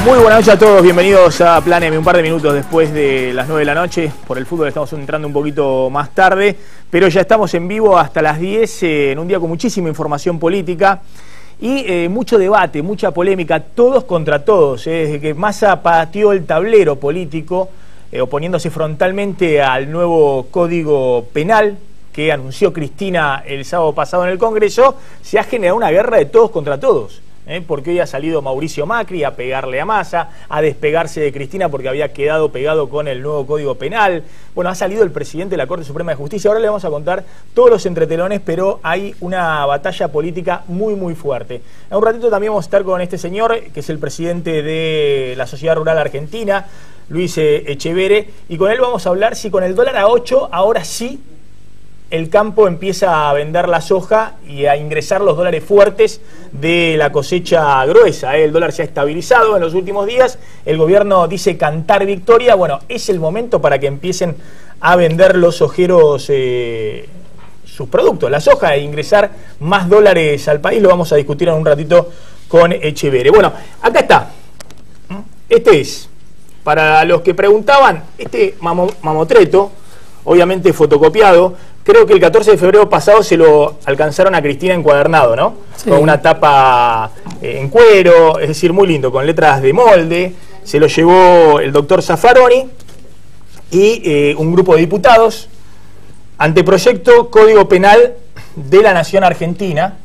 Muy buenas noches a todos, bienvenidos a Plan M, un par de minutos después de las 9 de la noche. Por el fútbol estamos entrando un poquito más tarde, pero ya estamos en vivo hasta las 10, en un día con muchísima información política y mucho debate, mucha polémica, todos contra todos. Desde que Massa pateó el tablero político, oponiéndose frontalmente al nuevo Código Penal que anunció Cristina el sábado pasado en el Congreso, se ha generado una guerra de todos contra todos. Porque hoy ha salido Mauricio Macri a pegarle a Massa, a despegarse de Cristina porque había quedado pegado con el nuevo Código Penal. Bueno, ha salido el presidente de la Corte Suprema de Justicia. Ahora le vamos a contar todos los entretelones, pero hay una batalla política muy, muy fuerte. En un ratito también vamos a estar con este señor, que es el presidente de la Sociedad Rural Argentina, Luis Echevere, y con él vamos a hablar si con el dólar a 8, ahora sí, el campo empieza a vender la soja y a ingresar los dólares fuertes de la cosecha gruesa. El dólar se ha estabilizado en los últimos días, el gobierno dice cantar victoria. Bueno, es el momento para que empiecen a vender los sojeros sus productos, la soja, e ingresar más dólares al país. Lo vamos a discutir en un ratito con Echevere. Bueno, acá está. Este es, para los que preguntaban, este mamotreto, obviamente fotocopiado. Creo que el 14 de febrero pasado se lo alcanzaron a Cristina encuadernado, ¿no? Sí. Con una tapa en cuero, es decir, muy lindo, con letras de molde. Se lo llevó el doctor Zaffaroni y un grupo de diputados. Anteproyecto Código Penal de la Nación Argentina.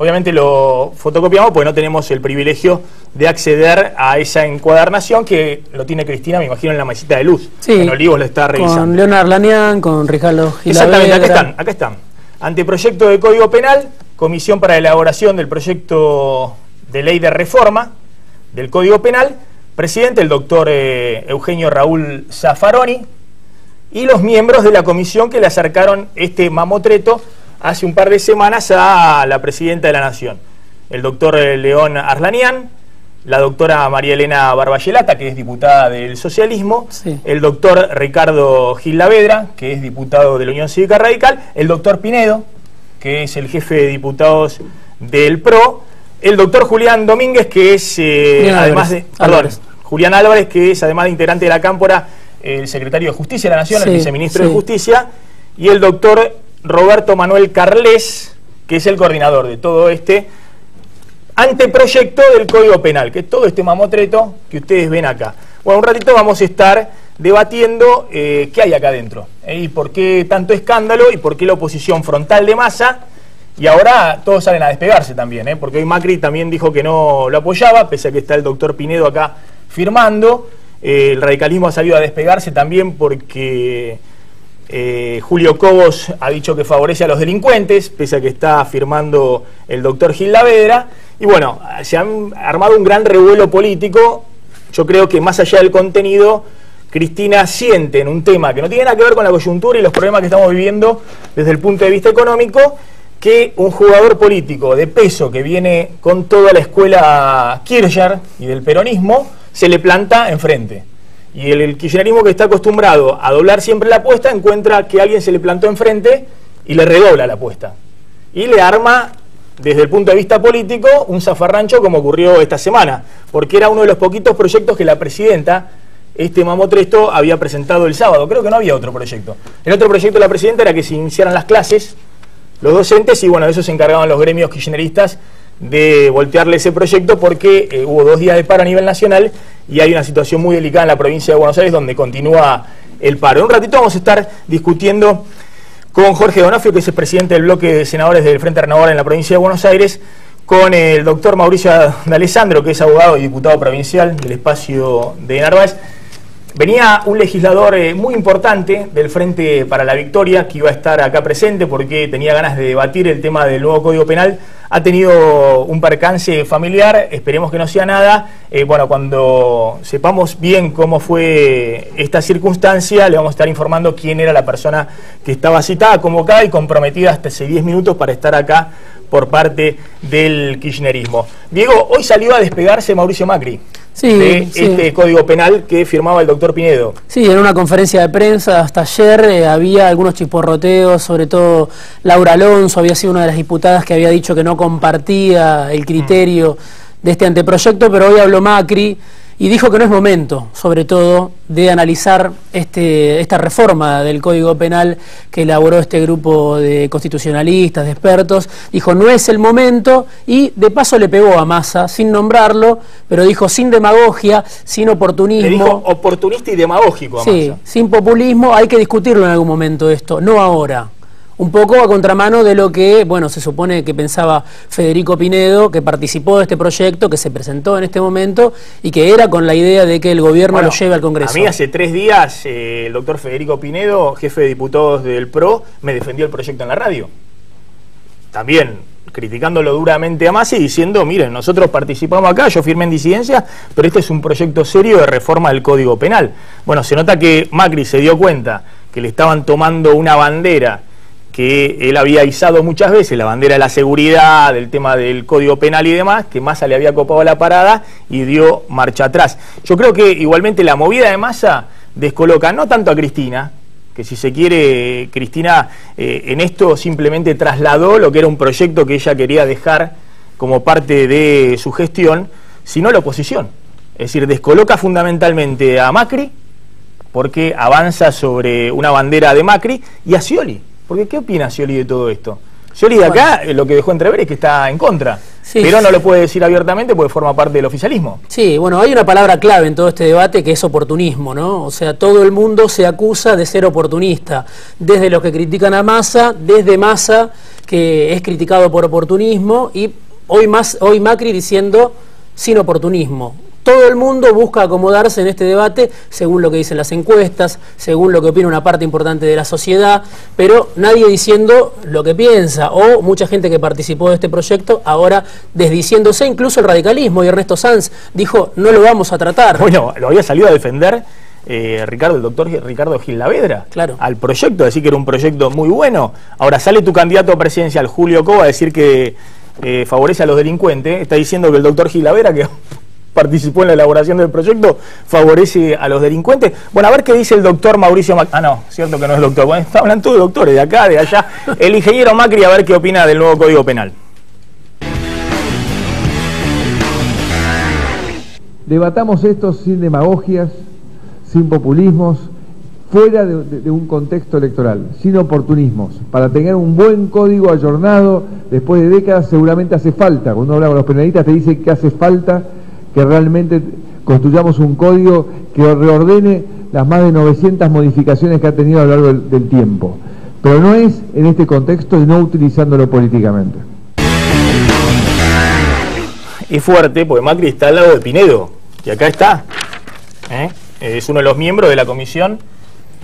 Obviamente lo fotocopiamos porque no tenemos el privilegio de acceder a esa encuadernación que lo tiene Cristina, me imagino, en la mesita de luz. Sí, en Olivos lo está revisando. Con Leonard Arlanian, con Ricardo Gilavedra. Exactamente, acá están. Anteproyecto de Código Penal, Comisión para elaboración del proyecto de ley de reforma del Código Penal, presidente el doctor Eugenio Raúl Zaffaroni, y los miembros de la comisión que le acercaron este mamotreto hace un par de semanas a la presidenta de la Nación, el doctor León Arlanian, la doctora María Elena Barbayelata, que es diputada del socialismo, sí, el doctor Ricardo Gilavedra, que es diputado de la Unión Cívica Radical, el doctor Pinedo, que es el jefe de diputados del PRO, el doctor Julián Domínguez, que es, Julián Álvarez, que es además de integrante de la Cámpora, el secretario de Justicia de la Nación, sí, el viceministro de Justicia, y el doctor Roberto Manuel Carles, que es el coordinador de todo este anteproyecto del Código Penal, que es todo este mamotreto que ustedes ven acá. Bueno, un ratito vamos a estar debatiendo qué hay acá adentro, y por qué tanto escándalo, y por qué la oposición frontal de Massa, y ahora todos salen a despegarse también, porque hoy Macri también dijo que no lo apoyaba, pese a que está el doctor Pinedo acá firmando. El radicalismo ha salido a despegarse también porque Julio Cobos ha dicho que favorece a los delincuentes, pese a que está firmando el doctor Gilavedra. Y bueno, se ha armado un gran revuelo político. Yo creo que más allá del contenido, Cristina siente en un tema que no tiene nada que ver con la coyuntura y los problemas que estamos viviendo desde el punto de vista económico, que un jugador político de peso que viene con toda la escuela Kirchner y del peronismo se le planta enfrente. Y el kirchnerismo, que está acostumbrado a doblar siempre la apuesta, encuentra que alguien se le plantó enfrente y le redobla la apuesta. Y le arma, desde el punto de vista político, un zafarrancho como ocurrió esta semana, porque era uno de los poquitos proyectos que la presidenta, este mamotreto, había presentado el sábado. Creo que no había otro proyecto. El otro proyecto de la presidenta era que se iniciaran las clases, los docentes, y bueno, de eso se encargaban los gremios kirchneristas, de voltearle ese proyecto, porque hubo 2 días de paro a nivel nacional y hay una situación muy delicada en la provincia de Buenos Aires donde continúa el paro. En un ratito vamos a estar discutiendo con Jorge Donofrio, que es el presidente del bloque de senadores del Frente Renovador en la provincia de Buenos Aires, con el doctor Mauricio D'Alessandro, que es abogado y diputado provincial del espacio de Narváez. Venía un legislador muy importante del Frente para la Victoria, que iba a estar acá presente porque tenía ganas de debatir el tema del nuevo Código Penal. Ha tenido un percance familiar, esperemos que no sea nada. Bueno, cuando sepamos bien cómo fue esta circunstancia, le vamos a estar informando quién era la persona que estaba citada, convocada y comprometida hasta hace 10 minutos para estar acá por parte del kirchnerismo. Diego, hoy salió a despegarse Mauricio Macri. Sí, de este Código Penal que firmaba el doctor Pinedo. Sí, en una conferencia de prensa hasta ayer había algunos chisporroteos, sobre todo Laura Alonso había sido una de las diputadas que había dicho que no compartía el criterio de este anteproyecto, pero hoy habló Macri y dijo que no es momento, sobre todo, de analizar esta reforma del Código Penal que elaboró este grupo de constitucionalistas, de expertos. Dijo, no es el momento, y de paso le pegó a Massa, sin nombrarlo, pero dijo, sin demagogia, sin oportunismo. Le dijo oportunista y demagógico a Massa. Sí, sin populismo, hay que discutirlo en algún momento esto, no ahora. Un poco a contramano de lo que, bueno, se supone que pensaba Federico Pinedo, que participó de este proyecto, que se presentó en este momento y que era con la idea de que el gobierno lo lleve al Congreso. A mí hace 3 días el doctor Federico Pinedo, jefe de diputados del PRO, me defendió el proyecto en la radio. También criticándolo duramente a Massa y diciendo, miren, nosotros participamos acá, yo firmé en disidencia, pero este es un proyecto serio de reforma del Código Penal. Bueno, se nota que Macri se dio cuenta que le estaban tomando una bandera que él había izado muchas veces, la bandera de la seguridad, del tema del Código Penal y demás, que Massa le había copado la parada y dio marcha atrás. Yo creo que igualmente la movida de Massa descoloca no tanto a Cristina, que si se quiere, Cristina en esto simplemente trasladó lo que era un proyecto que ella quería dejar como parte de su gestión, sino a la oposición. Es decir, descoloca fundamentalmente a Macri, porque avanza sobre una bandera de Macri, y a Scioli. Porque ¿qué opina Scioli de todo esto? Scioli de acá lo que dejó entrever es que está en contra, sí, pero no lo puede decir abiertamente porque forma parte del oficialismo. Sí, bueno, hay una palabra clave en todo este debate que es oportunismo, ¿no? O sea, todo el mundo se acusa de ser oportunista, desde los que critican a Massa, desde Massa, que es criticado por oportunismo, y hoy Macri diciendo sin oportunismo. Todo el mundo busca acomodarse en este debate según lo que dicen las encuestas, según lo que opina una parte importante de la sociedad, pero nadie diciendo lo que piensa, o mucha gente que participó de este proyecto ahora desdiciéndose, incluso el radicalismo, y Ernesto Sanz dijo, no lo vamos a tratar. Bueno, lo había salido a defender el doctor Ricardo Gil Lavedra, claro, al proyecto, decir que era un proyecto muy bueno. Ahora sale tu candidato presidencial, Julio Cova, a decir que favorece a los delincuentes, está diciendo que el doctor Gil Lavedra, que participó en la elaboración del proyecto, favorece a los delincuentes. Bueno, a ver qué dice el doctor Mauricio Macri. Ah, no, cierto que no es doctor. Bueno, está hablando de doctores, de acá, de allá. El ingeniero Macri, a ver qué opina del nuevo Código Penal. Debatamos esto sin demagogias, sin populismos, fuera de un contexto electoral, sin oportunismos. Para tener un buen código ayornado, después de décadas, seguramente hace falta. Cuando habla con los penalistas te dice que hace falta que realmente construyamos un código que reordene las más de 900 modificaciones que ha tenido a lo largo del tiempo. Pero no es en este contexto y no utilizándolo políticamente. Es fuerte porque Macri está al lado de Pinedo, que acá está. Es uno de los miembros de la comisión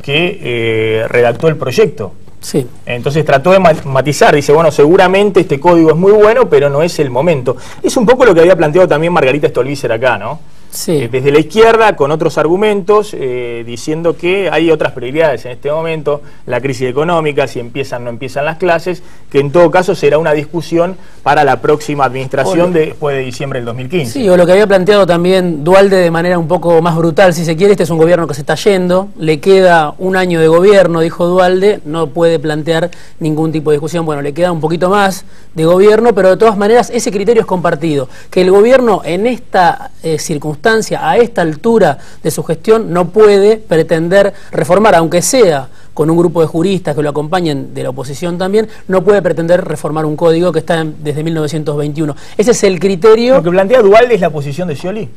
que redactó el proyecto. Sí. Entonces trató de matizar, dice, bueno, seguramente este código es muy bueno, pero no es el momento. Es un poco lo que había planteado también Margarita Stolbizer acá, ¿no? Sí. Desde la izquierda, con otros argumentos, diciendo que hay otras prioridades en este momento, la crisis económica, si empiezan o no empiezan las clases, que en todo caso será una discusión para la próxima administración después de diciembre del 2015. Sí, o lo que había planteado también Duhalde de manera un poco más brutal, si se quiere, este es un gobierno que se está yendo, le queda un año de gobierno, dijo Duhalde, no puede plantear ningún tipo de discusión, bueno, le queda un poquito más de gobierno, pero de todas maneras ese criterio es compartido, que el gobierno en esta circunstancia, a esta altura de su gestión, no puede pretender reformar, aunque sea con un grupo de juristas que lo acompañen de la oposición también, no puede pretender reformar un código que está desde 1921. Ese es el criterio. ¿Lo que plantea Duhalde es la posición de Scioli?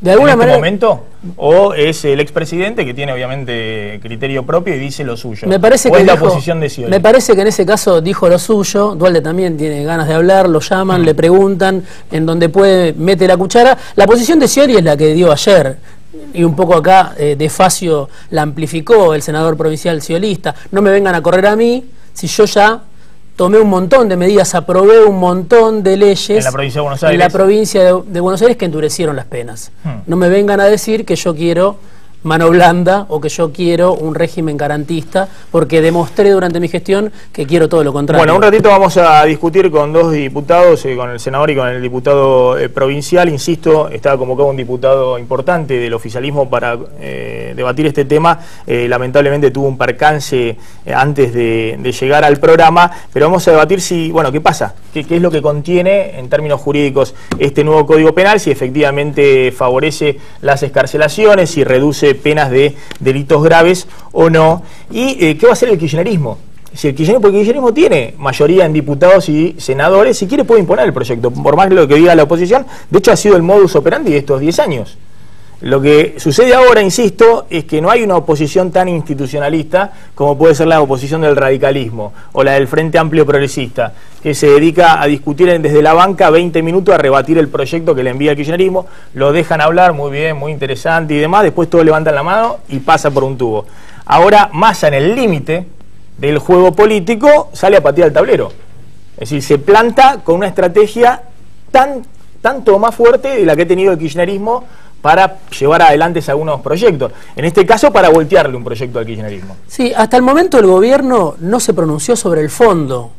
¿De alguna manera? ¿En este momento? ¿O es el expresidente que tiene obviamente criterio propio y dice lo suyo? Me parece ¿O que es la dijo, posición de Scioli? Me parece que en ese caso dijo lo suyo. Duhalde también tiene ganas de hablar, lo llaman, le preguntan, en donde puede mete la cuchara. La posición de Scioli es la que dio ayer. Y un poco acá de Facio la amplificó el senador provincial sciolista. No me vengan a correr a mí si yo ya tomé un montón de medidas, aprobé un montón de leyes en la provincia de Buenos Aires, en la provincia de Buenos Aires que endurecieron las penas. No me vengan a decir que yo quiero mano blanda o que yo quiero un régimen garantista, porque demostré durante mi gestión que quiero todo lo contrario. Bueno, un ratito vamos a discutir con dos diputados, con el senador y con el diputado provincial. Insisto, estaba convocado un diputado importante del oficialismo para debatir este tema. Lamentablemente tuvo un percance antes de llegar al programa, pero vamos a debatir qué pasa, qué es lo que contiene en términos jurídicos este nuevo Código Penal, si efectivamente favorece las excarcelaciones, si reduce penas de delitos graves o no, y qué va a hacer el kirchnerismo. Si porque el kirchnerismo tiene mayoría en diputados y senadores, si quiere puede imponer el proyecto, por más que lo que diga la oposición. De hecho ha sido el modus operandi de estos 10 años. Lo que sucede ahora, insisto, es que no hay una oposición tan institucionalista como puede ser la oposición del radicalismo o la del Frente Amplio Progresista, que se dedica a discutir desde la banca 20 minutos a rebatir el proyecto que le envía el kirchnerismo, lo dejan hablar muy bien, muy interesante y demás, después todos levantan la mano y pasa por un tubo. Ahora Massa, en el límite del juego político, sale a patear el tablero. Es decir, se planta con una estrategia tanto más fuerte de la que ha tenido el kirchnerismo para llevar adelante algunos proyectos. En este caso, para voltearle un proyecto al kirchnerismo. Sí, hasta el momento el gobierno no se pronunció sobre el fondo.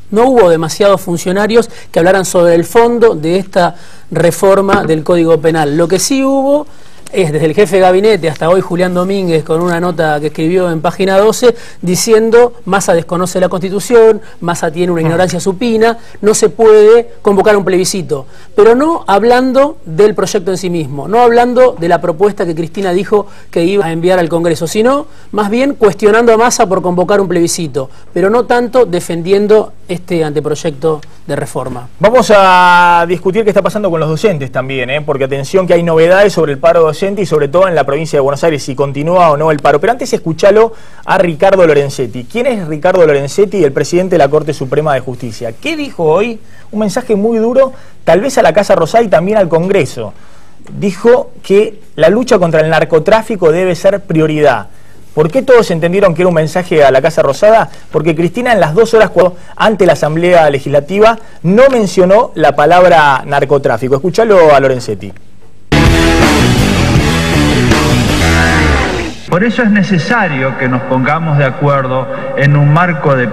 No hubo demasiados funcionarios que hablaran sobre el fondo de esta reforma del Código Penal. Lo que sí hubo es, desde el jefe de gabinete hasta hoy, Julián Domínguez, con una nota que escribió en página 12, diciendo: Massa desconoce la Constitución, Massa tiene una ignorancia supina, no se puede convocar un plebiscito. Pero no hablando del proyecto en sí mismo, no hablando de la propuesta que Cristina dijo que iba a enviar al Congreso, sino más bien cuestionando a Massa por convocar un plebiscito, pero no tanto defendiendo este anteproyecto de reforma. Vamos a discutir qué está pasando con los docentes también, porque atención que hay novedades sobre el paro docente y sobre todo en la provincia de Buenos Aires, si continúa o no el paro. Pero antes escuchalo a Ricardo Lorenzetti. ¿Quién es Ricardo Lorenzetti? El presidente de la Corte Suprema de Justicia. ¿Qué dijo hoy? Un mensaje muy duro, tal vez a la Casa Rosada y también al Congreso. Dijo que la lucha contra el narcotráfico debe ser prioridad. ¿Por qué todos entendieron que era un mensaje a la Casa Rosada? Porque Cristina, en las 2 horas ante la Asamblea Legislativa, no mencionó la palabra narcotráfico. Escuchalo a Lorenzetti. Por eso es necesario que nos pongamos de acuerdo en un marco de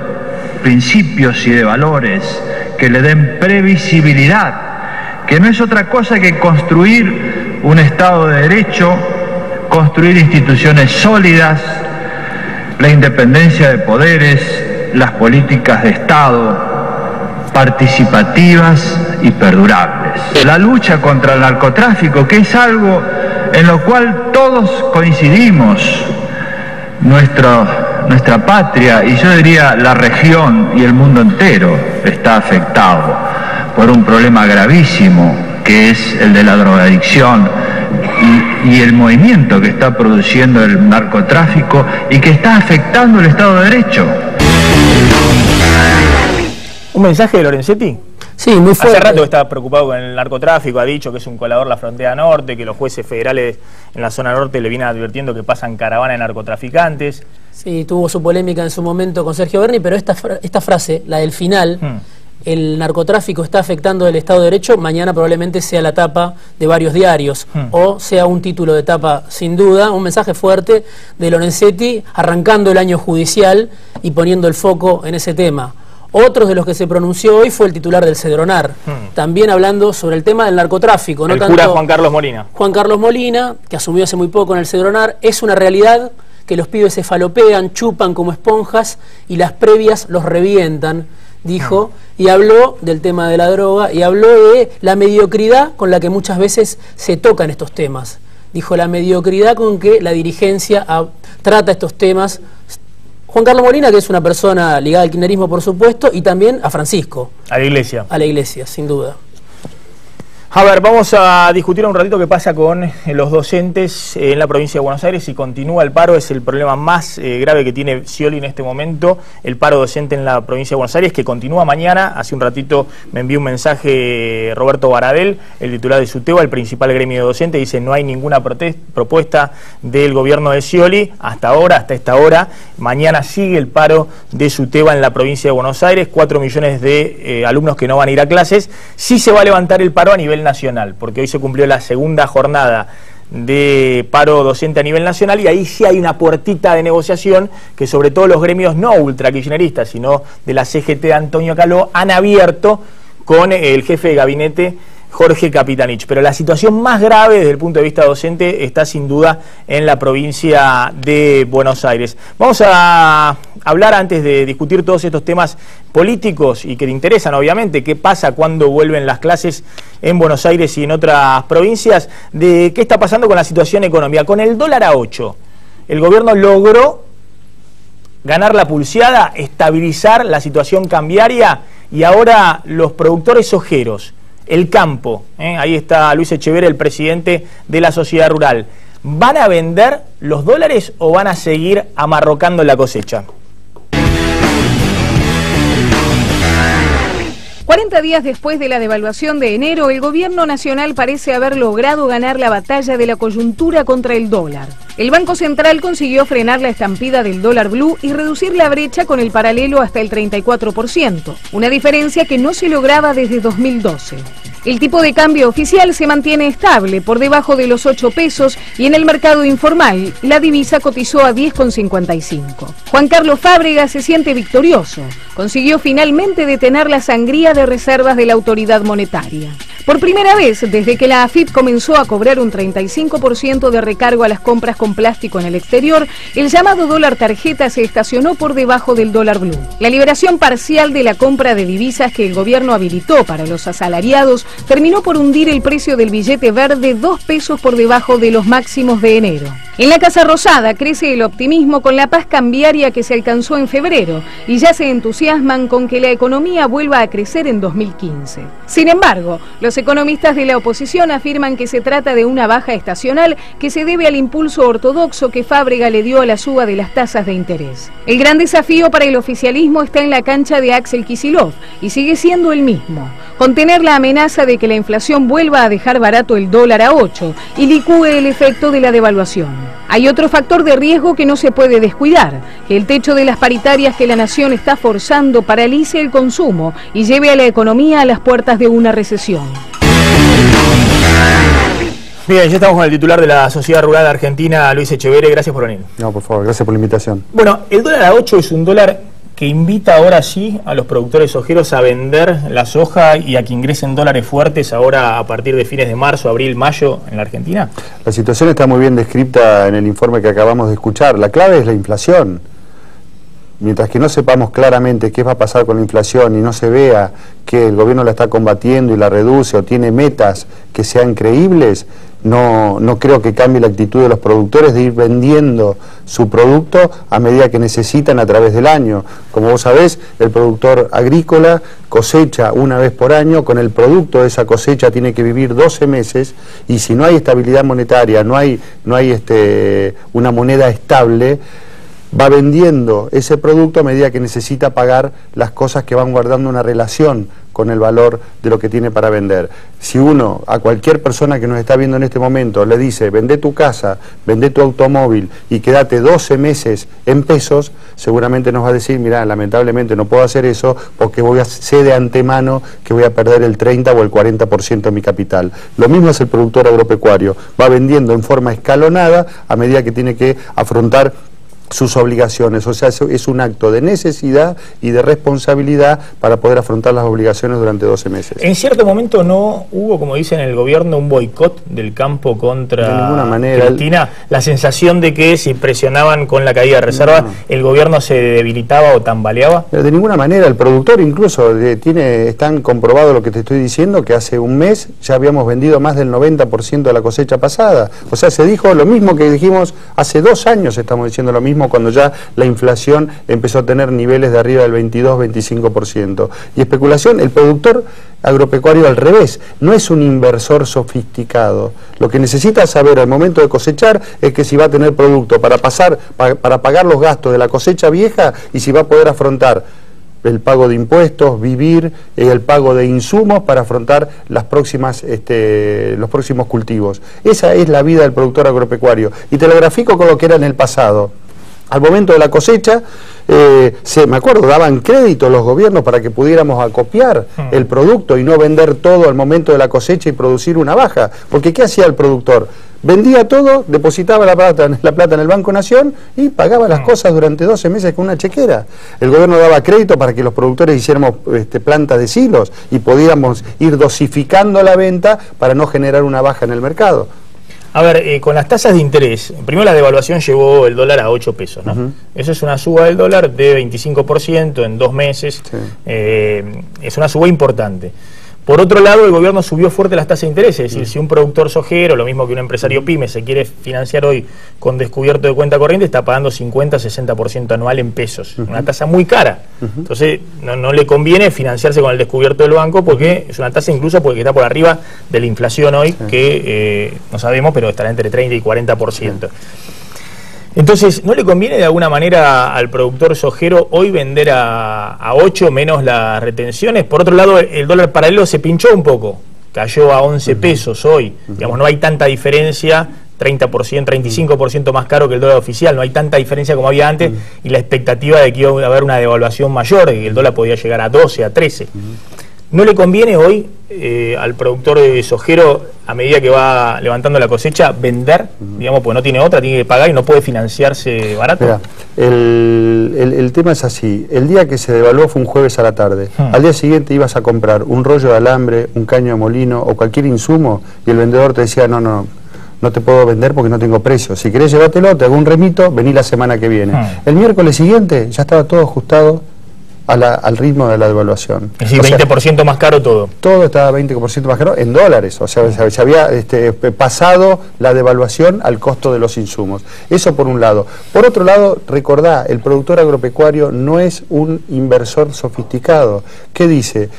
principios y de valores que le den previsibilidad, que no es otra cosa que construir un Estado de Derecho, construir instituciones sólidas, la independencia de poderes, las políticas de Estado participativas y perdurables. La lucha contra el narcotráfico, que es algo en lo cual todos coincidimos, nuestra patria, y yo diría la región y el mundo entero, está afectado por un problema gravísimo que es el de la drogadicción y el movimiento que está produciendo el narcotráfico y que está afectando el Estado de Derecho. ¿Un mensaje de Lorenzetti? Sí, muy fuerte. Hace rato que está preocupado con el narcotráfico, ha dicho que es un colador la frontera norte, que los jueces federales en la zona norte le vienen advirtiendo que pasan caravana de narcotraficantes. Sí, tuvo su polémica en su momento con Sergio Berni, pero esta frase, la del final, el narcotráfico está afectando el Estado de Derecho, mañana probablemente sea la tapa de varios diarios, o sea un título de tapa sin duda, un mensaje fuerte de Lorenzetti arrancando el año judicial y poniendo el foco en ese tema. Otros de los que se pronunció hoy fue el titular del Cedronar, también hablando sobre el tema del narcotráfico. El cura Juan Carlos Molina. Juan Carlos Molina, que asumió hace muy poco en el Cedronar, es una realidad que los pibes se falopean, chupan como esponjas y las previas los revientan, dijo, y habló del tema de la droga y habló de la mediocridad con la que muchas veces se tocan estos temas. Dijo la mediocridad con que la dirigencia trata estos temas. Juan Carlos Molina, que es una persona ligada al kirchnerismo, por supuesto, y también a Francisco. A la iglesia. A la iglesia, sin duda. A ver, vamos a discutir un ratito qué pasa con los docentes en la provincia de Buenos Aires. Si continúa el paro, es el problema más grave que tiene Scioli en este momento, el paro docente en la provincia de Buenos Aires, que continúa mañana. Hace un ratito me envió un mensaje Roberto Baradel, el titular de SUTEBA, el principal gremio docente, dice: no hay ninguna propuesta del gobierno de Scioli hasta ahora, hasta esta hora. Mañana sigue el paro de SUTEBA en la provincia de Buenos Aires, 4 millones de alumnos que no van a ir a clases. Sí se va a levantar el paro a nivel nacional, porque hoy se cumplió la segunda jornada de paro docente a nivel nacional, y ahí sí hay una puertita de negociación que sobre todo los gremios no ultrakirchneristas, sino de la CGT de Antonio Caló, han abierto con el jefe de gabinete Jorge Capitanich. Pero la situación más grave desde el punto de vista docente está sin duda en la provincia de Buenos Aires. Vamos a hablar, antes de discutir todos estos temas políticos y que te interesan obviamente, qué pasa cuando vuelven las clases en Buenos Aires y en otras provincias, de qué está pasando con la situación económica. Con el dólar a 8, el gobierno logró ganar la pulseada, estabilizar la situación cambiaria, y ahora los productores sojeros, el campo, ahí está Luis Echeverri, el presidente de la sociedad rural, ¿van a vender los dólares o van a seguir amarrocando la cosecha? 40 días después de la devaluación de enero, el gobierno nacional parece haber logrado ganar la batalla de la coyuntura contra el dólar. El Banco Central consiguió frenar la estampida del dólar blue y reducir la brecha con el paralelo hasta el 34%, una diferencia que no se lograba desde 2012. El tipo de cambio oficial se mantiene estable, por debajo de los 8 pesos, y en el mercado informal la divisa cotizó a 10,55. Juan Carlos Fábrega se siente victorioso. Consiguió finalmente detener la sangría de reservas de la autoridad monetaria. Por primera vez desde que la AFIP comenzó a cobrar un 35% de recargo a las compras con plástico en el exterior, el llamado dólar tarjeta se estacionó por debajo del dólar blue. La liberación parcial de la compra de divisas que el gobierno habilitó para los asalariados terminó por hundir el precio del billete verde 2 pesos por debajo de los máximos de enero. En la Casa Rosada crece el optimismo con la paz cambiaria que se alcanzó en febrero, y ya se entusiasman con que la economía vuelva a crecer en 2015. Sin embargo, los economistas de la oposición afirman que se trata de una baja estacional que se debe al impulso ortodoxo que Fábrega le dio a la suba de las tasas de interés. El gran desafío para el oficialismo está en la cancha de Axel Kicillof y sigue siendo el mismo: contener la amenaza de que la inflación vuelva a dejar barato el dólar a 8 y licúe el efecto de la devaluación. Hay otro factor de riesgo que no se puede descuidar: que el techo de las paritarias que la nación está forzando paralice el consumo y lleve a la economía a las puertas de una recesión. Bien, ya estamos con el titular de la Sociedad Rural Argentina, Luis Echeverri. Gracias por venir. No, por favor, gracias por la invitación. Bueno, el dólar a 8 es un dólar que invita ahora sí a los productores sojeros a vender la soja y a que ingresen dólares fuertes ahora a partir de fines de marzo, abril, mayo en la Argentina. La situación está muy bien descrita en el informe que acabamos de escuchar. La clave es la inflación. Mientras que no sepamos claramente qué va a pasar con la inflación y no se vea que el gobierno la está combatiendo y la reduce o tiene metas que sean creíbles, no creo que cambie la actitud de los productores de ir vendiendo su producto a medida que necesitan a través del año. Como vos sabés, el productor agrícola cosecha una vez por año, con el producto de esa cosecha tiene que vivir 12 meses, y si no hay estabilidad monetaria, no hay una moneda estable, va vendiendo ese producto a medida que necesita pagar las cosas que van guardando una relación con el valor de lo que tiene para vender. Si uno, a cualquier persona que nos está viendo en este momento, le dice: vende tu casa, vende tu automóvil y quédate 12 meses en pesos, seguramente nos va a decir: mirá, lamentablemente no puedo hacer eso porque sé de antemano que voy a perder el 30 o el 40% de mi capital. Lo mismo es el productor agropecuario, va vendiendo en forma escalonada a medida que tiene que afrontar sus obligaciones. O sea, es un acto de necesidad y de responsabilidad para poder afrontar las obligaciones durante 12 meses. En cierto momento no hubo, como dicen en el gobierno, un boicot del campo contra de ninguna manera. Cristina. La sensación de que si presionaban con la caída de reserva, el gobierno se debilitaba o tambaleaba. Pero de ninguna manera. El productor incluso están comprobado lo que te estoy diciendo, que hace un mes ya habíamos vendido más del 90% de la cosecha pasada. O sea, se dijo lo mismo que dijimos hace 2 años, estamos diciendo lo mismo, cuando ya la inflación empezó a tener niveles de arriba del 22-25%. Y especulación, el productor agropecuario al revés, no es un inversor sofisticado. Lo que necesita saber al momento de cosechar es que si va a tener producto para pagar los gastos de la cosecha vieja, y si va a poder afrontar el pago de impuestos, vivir, el pago de insumos para afrontar los próximos cultivos. Esa es la vida del productor agropecuario. Y te lo grafico con lo que era en el pasado. Al momento de la cosecha, me acuerdo, daban crédito los gobiernos para que pudiéramos acopiar el producto y no vender todo al momento de la cosecha y producir una baja. Porque ¿qué hacía el productor? Vendía todo, depositaba la plata en el Banco Nación y pagaba las cosas durante 12 meses con una chequera. El gobierno daba crédito para que los productores hiciéramos plantas de silos y podíamos ir dosificando la venta para no generar una baja en el mercado. A ver, con las tasas de interés, primero la devaluación llevó el dólar a 8 pesos, ¿no? Eso es una suba del dólar de 25% en 2 meses, es una suba importante. Por otro lado, el gobierno subió fuerte las tasas de interés, es decir, si un productor sojero, lo mismo que un empresario pyme, se quiere financiar hoy con descubierto de cuenta corriente, está pagando 50-60% anual en pesos, una tasa muy cara. Entonces, no le conviene financiarse con el descubierto del banco porque es una tasa incluso porque está por arriba de la inflación hoy, que no sabemos, pero estará entre 30 y 40%. Entonces, ¿no le conviene de alguna manera al productor sojero hoy vender a 8 menos las retenciones? Por otro lado, el dólar paralelo se pinchó un poco, cayó a 11 pesos hoy. Digamos, no hay tanta diferencia, 30%, 35% más caro que el dólar oficial, no hay tanta diferencia como había antes, y la expectativa de que iba a haber una devaluación mayor, de que el dólar podía llegar a 12, a 13. ¿No le conviene hoy al productor sojero, a medida que va levantando la cosecha, vender? Digamos, pues no tiene otra, tiene que pagar y no puede financiarse barato. Mirá, el tema es así. El día que se devaluó fue un jueves a la tarde. Al día siguiente ibas a comprar un rollo de alambre, un caño de molino o cualquier insumo y el vendedor te decía, no te puedo vender porque no tengo precio. Si querés llevártelo, te hago un remito, vení la semana que viene. El miércoles siguiente ya estaba todo ajustado al ritmo de la devaluación. Es decir, 20% más caro todo. Todo estaba 20% más caro en dólares. O sea, se había pasado la devaluación al costo de los insumos. Eso por un lado. Por otro lado, recordá, el productor agropecuario no es un inversor sofisticado. ¿Qué dice?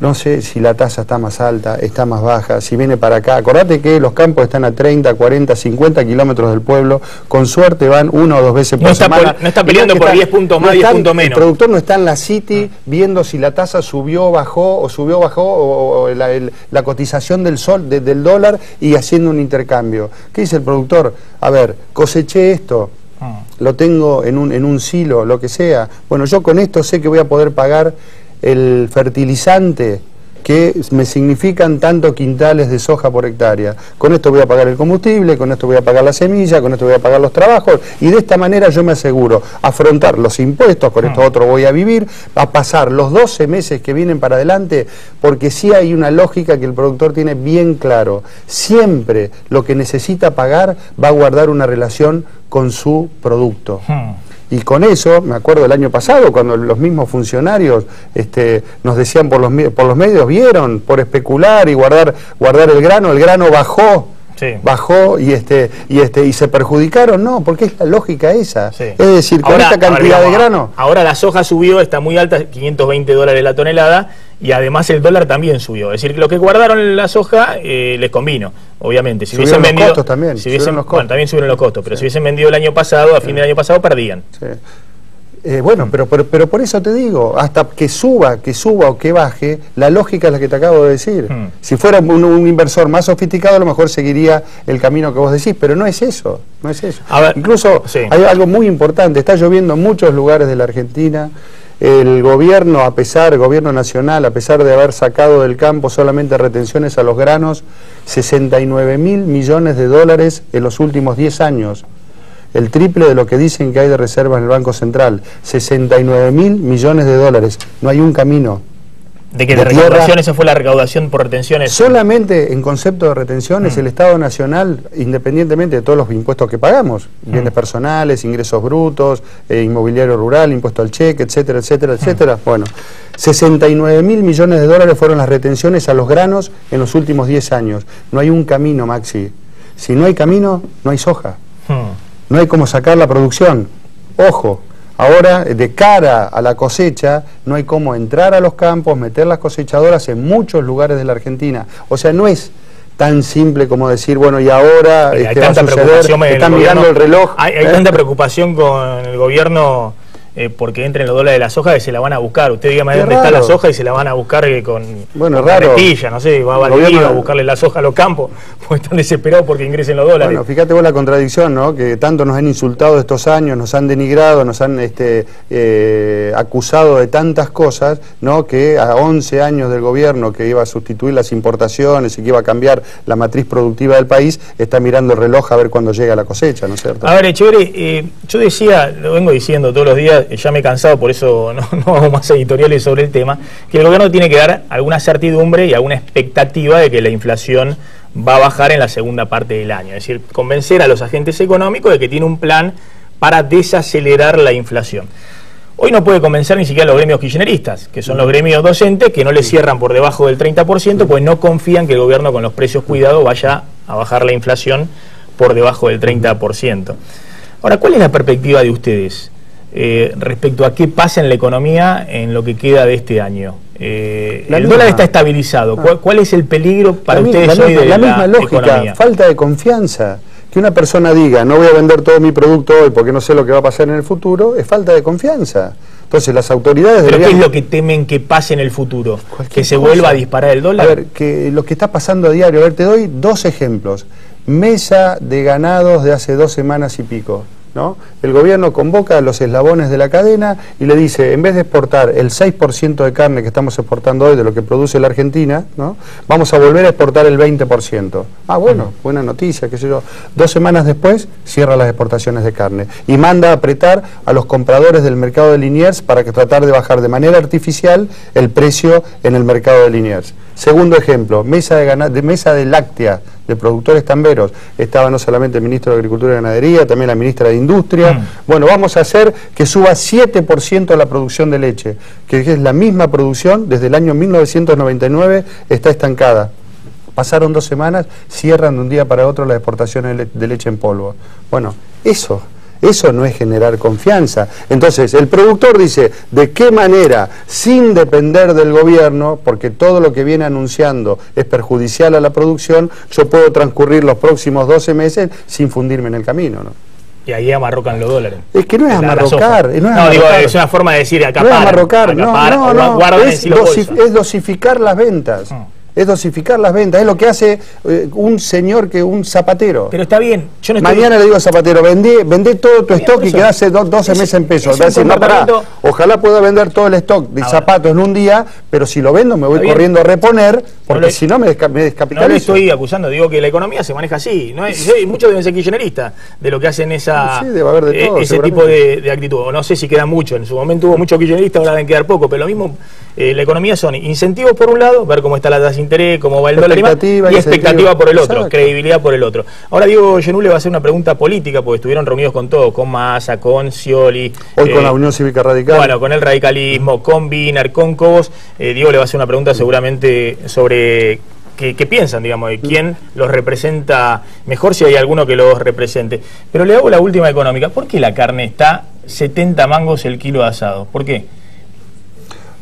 No sé si la tasa está más alta, está más baja, si viene para acá. Acordate que los campos están a 30, 40, 50 kilómetros del pueblo. Con suerte van 1 o 2 veces por semana. No está peleando por 10 puntos más, 10 puntos menos. El productor no está en la City viendo si la tasa subió, bajó, o la cotización del dólar y haciendo un intercambio. ¿Qué dice el productor? A ver, coseché esto, lo tengo en un silo, lo que sea. Bueno, yo con esto sé que voy a poder pagar el fertilizante que me significan tantos quintales de soja por hectárea. Con esto voy a pagar el combustible, con esto voy a pagar la semilla, con esto voy a pagar los trabajos, y de esta manera yo me aseguro afrontar los impuestos, con esto otro voy a vivir, a pasar los 12 meses que vienen para adelante, porque sí hay una lógica que el productor tiene bien claro. Siempre lo que necesita pagar va a guardar una relación con su producto. Y con eso, me acuerdo el año pasado, cuando los mismos funcionarios nos decían por los medios, vieron, por especular y guardar el grano bajó. Bajó y se perjudicaron, no, porque es la lógica esa. Es decir, con esta cantidad de grano. Ahora la soja subió, está muy alta, $520 la tonelada, y además el dólar también subió. Es decir, que los que guardaron la soja les convino, obviamente. Si hubiesen vendido, los costos también. Bueno, también subieron los costos, pero si hubiesen vendido el año pasado, a fin del año pasado, perdían. Bueno, pero por eso te digo, hasta que suba o que baje, la lógica es la que te acabo de decir. Si fuera un inversor más sofisticado, a lo mejor seguiría el camino que vos decís, pero no es eso, no es eso. Incluso hay algo muy importante, está lloviendo en muchos lugares de la Argentina. El gobierno nacional, a pesar de haber sacado del campo solamente retenciones a los granos, 69.000 millones de dólares en los últimos 10 años. El triple de lo que dicen que hay de reservas en el Banco Central. 69.000 millones de dólares. No hay un camino. ¿De que de recaudación esa fue la recaudación por retenciones? Solamente en concepto de retenciones, el Estado Nacional, independientemente de todos los impuestos que pagamos, bienes personales, ingresos brutos, inmobiliario rural, impuesto al cheque, etcétera, etcétera, etcétera. Bueno, 69.000 millones de dólares fueron las retenciones a los granos en los últimos 10 años. No hay un camino, Maxi. Si no hay camino, no hay soja. No hay cómo sacar la producción. Ojo, ahora de cara a la cosecha no hay cómo entrar a los campos, meter las cosechadoras en muchos lugares de la Argentina. O sea, no es tan simple como decir, bueno, y ahora hay tanta preocupación, están mirando el reloj. Hay tanta preocupación con el gobierno porque entren los dólares de la soja, que se la van a buscar. Usted dígame dónde raro. está la soja y se la van a buscar con raro. carretilla, no sé, va a Valdivia a buscarle la soja a los campos, porque están desesperados porque ingresen los dólares. Bueno, fíjate vos la contradicción, ¿no? Que tanto nos han insultado estos años, nos han denigrado, nos han acusado de tantas cosas, ¿no? Que a 11 años del gobierno que iba a sustituir las importaciones y que iba a cambiar la matriz productiva del país, está mirando el reloj a ver cuándo llega la cosecha, ¿no es cierto? A ver, Echeverri, yo decía, lo vengo diciendo todos los días, ya me he cansado, por eso no hago más editoriales sobre el tema, que el gobierno tiene que dar alguna certidumbre y alguna expectativa de que la inflación va a bajar en la segunda parte del año. Es decir, convencer a los agentes económicos de que tiene un plan para desacelerar la inflación. Hoy no puede convencer ni siquiera a los gremios kirchneristas, que son los gremios docentes, que no le cierran por debajo del 30%, pues no confían que el gobierno con los precios cuidados vaya a bajar la inflación por debajo del 30%. Ahora, ¿cuál es la perspectiva de ustedes respecto a qué pasa en la economía en lo que queda de este año? El dólar está estabilizado. ¿Cuál es el peligro para ustedes hoy de la misma lógica, economía? Falta de confianza. Que una persona diga, no voy a vender todo mi producto hoy porque no sé lo que va a pasar en el futuro, es falta de confianza. Entonces las autoridades ¿Pero deberían... qué es lo que temen que pase en el futuro? Cualquier ¿Que se cosa. vuelva a disparar el dólar? A ver, que lo que está pasando a diario, a ver, te doy dos ejemplos. Mesa de ganados de hace 2 semanas y pico, ¿no? El gobierno convoca a los eslabones de la cadena y le dice, en vez de exportar el 6% de carne que estamos exportando hoy de lo que produce la Argentina, ¿no? Vamos a volver a exportar el 20%. Ah, bueno, buena noticia, qué sé yo. 2 semanas después cierra las exportaciones de carne y manda a apretar a los compradores del mercado de Liniers para que tratar de bajar de manera artificial el precio en el mercado de Liniers. Segundo ejemplo, mesa de láctea de productores tamberos. Estaba no solamente el ministro de Agricultura y Ganadería, también la ministra de Industria. Bueno, vamos a hacer que suba 7% la producción de leche, que es la misma producción desde el año 1999, está estancada. Pasaron 2 semanas, cierran de un día para otro las exportaciones de leche en polvo. Bueno, eso no es generar confianza. Entonces, el productor dice, ¿de qué manera, sin depender del gobierno, porque todo lo que viene anunciando es perjudicial a la producción, yo puedo transcurrir los próximos 12 meses sin fundirme en el camino, ¿no? Y ahí amarrocan los dólares. Es que no es amarrocar. Digo, es una forma de decir acapar. No es amarrocar, es dosificar las ventas. Es dosificar las ventas, es lo que hace un señor, un zapatero. Pero está bien, yo no estoy... Mañana le digo al zapatero, vendé todo tu stock y quedase 12 meses en pesos. Va a decir, no, pará, ojalá pueda vender todo el stock de zapatos en un día, pero si lo vendo me voy corriendo a reponer, porque si no me descapitalizo. No le estoy acusando, digo que la economía se maneja así. ¿No? Muchos deben ser kirchneristas de lo que hacen ese tipo de actitud. No sé si queda mucho, en su momento hubo muchos kirchneristas, ahora deben quedar poco, pero lo mismo, la economía son incentivos por un lado, ver cómo está la tasa de interés, cómo va el dólar y expectativa por el otro, exacto. Credibilidad por el otro. Ahora Diego Genú le va a hacer una pregunta política, porque estuvieron reunidos con todos, con Massa, con Scioli. Hoy con la Unión Cívica Radical. Bueno, con el radicalismo, con Wiener, con Cobos. Diego le va a hacer una pregunta seguramente sobre qué piensan, digamos, de quién los representa mejor, si hay alguno que los represente. Pero le hago la última económica. ¿Por qué la carne está 70 mangos el kilo de asado? ¿Por qué?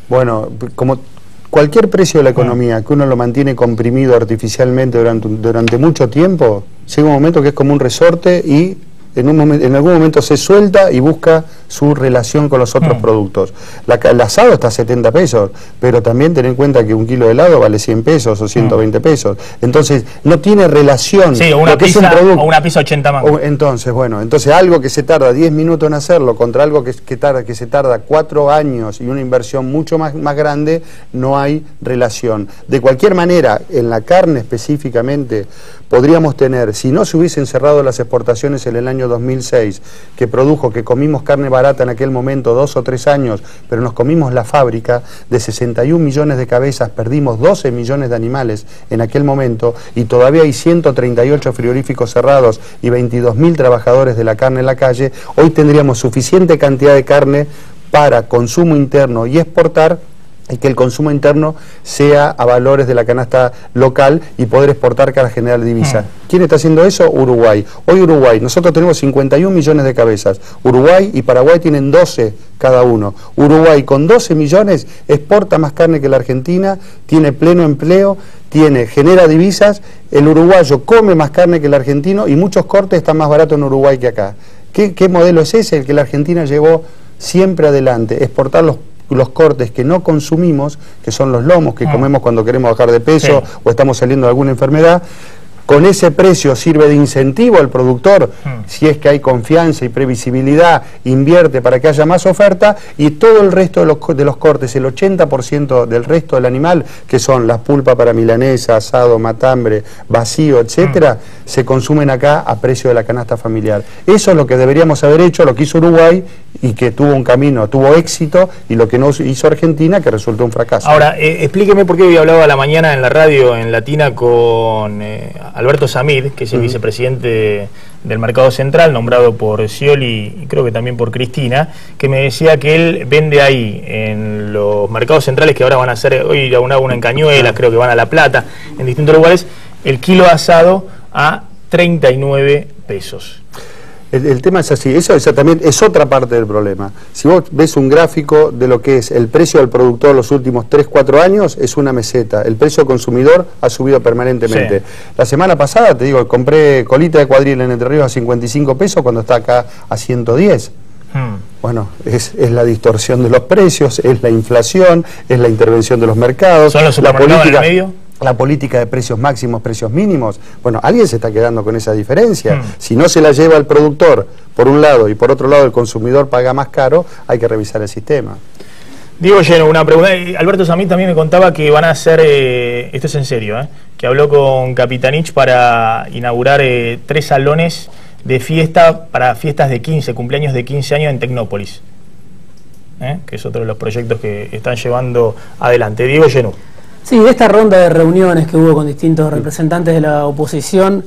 Bueno, como cualquier precio de la economía que uno lo mantiene comprimido artificialmente durante mucho tiempo, llega un momento que es como un resorte y en algún momento se suelta y busca su relación con los otros productos. El asado está a 70 pesos, pero también ten en cuenta que un kilo de helado vale 100 pesos o 120 pesos. Entonces, no tiene relación. Sí, o una pizza 80 mangos. Entonces algo que se tarda 10 minutos en hacerlo contra algo que se tarda 4 años y una inversión mucho más grande, no hay relación. De cualquier manera, en la carne específicamente, podríamos tener, si no se hubiesen cerrado las exportaciones en el año 2006, que comimos carne barata en aquel momento 2 o 3 años, pero nos comimos la fábrica, de 61 millones de cabezas, perdimos 12 millones de animales en aquel momento, y todavía hay 138 frigoríficos cerrados y 22.000 trabajadores de la carne en la calle. Hoy tendríamos suficiente cantidad de carne para consumo interno y exportar, y que el consumo interno sea a valores de la canasta local y poder exportar para generar divisas. ¿Quién está haciendo eso? Uruguay. Hoy Uruguay, nosotros tenemos 51 millones de cabezas. Uruguay y Paraguay tienen 12 cada uno. Uruguay con 12 millones exporta más carne que la Argentina, tiene pleno empleo, genera divisas. El uruguayo come más carne que el argentino y muchos cortes están más baratos en Uruguay que acá. ¿Qué modelo es ese? El que la Argentina llevó siempre adelante, exportar los cortes que no consumimos, que son los lomos que comemos cuando queremos bajar de peso o estamos saliendo de alguna enfermedad. Con ese precio sirve de incentivo al productor, si es que hay confianza y previsibilidad, invierte para que haya más oferta, y todo el resto de los cortes, el 80% del resto del animal, que son las pulpas para milanesa, asado, matambre, vacío, etcétera, se consumen acá a precio de la canasta familiar. Eso es lo que deberíamos haber hecho, lo que hizo Uruguay, y que tuvo un camino, tuvo éxito, y lo que no hizo Argentina, que resultó un fracaso. Ahora, explíqueme por qué hoy hablaba a la mañana en la radio, en Latina, con Alberto Samid, que es el vicepresidente del Mercado Central, nombrado por Scioli y creo que también por Cristina, que me decía que él vende ahí, en los mercados centrales que ahora van a hacer, hoy una en Cañuelas, creo que van a La Plata, en distintos lugares, el kilo asado a 39 pesos. El tema es así, eso también es otra parte del problema. Si vos ves un gráfico de lo que es el precio al productor los últimos 3-4 años, es una meseta. El precio al consumidor ha subido permanentemente. Sí. La semana pasada, te digo, compré colita de cuadril en Entre Ríos a 55 pesos cuando está acá a 110. Bueno, es la distorsión de los precios, es la inflación, es la intervención de los mercados. ¿Son los supermercados en el medio? La política de precios máximos, precios mínimos. Bueno, alguien se está quedando con esa diferencia. Si no se la lleva el productor por un lado y por otro lado el consumidor paga más caro, hay que revisar el sistema. Diego Lleno, una pregunta. Alberto Samid también me contaba que van a hacer, esto es en serio, que habló con Capitanich para inaugurar 3 salones de fiesta para fiestas de 15, cumpleaños de 15 años en Tecnópolis. Que es otro de los proyectos que están llevando adelante. Diego Lleno. Sí, de esta ronda de reuniones que hubo con distintos representantes de la oposición,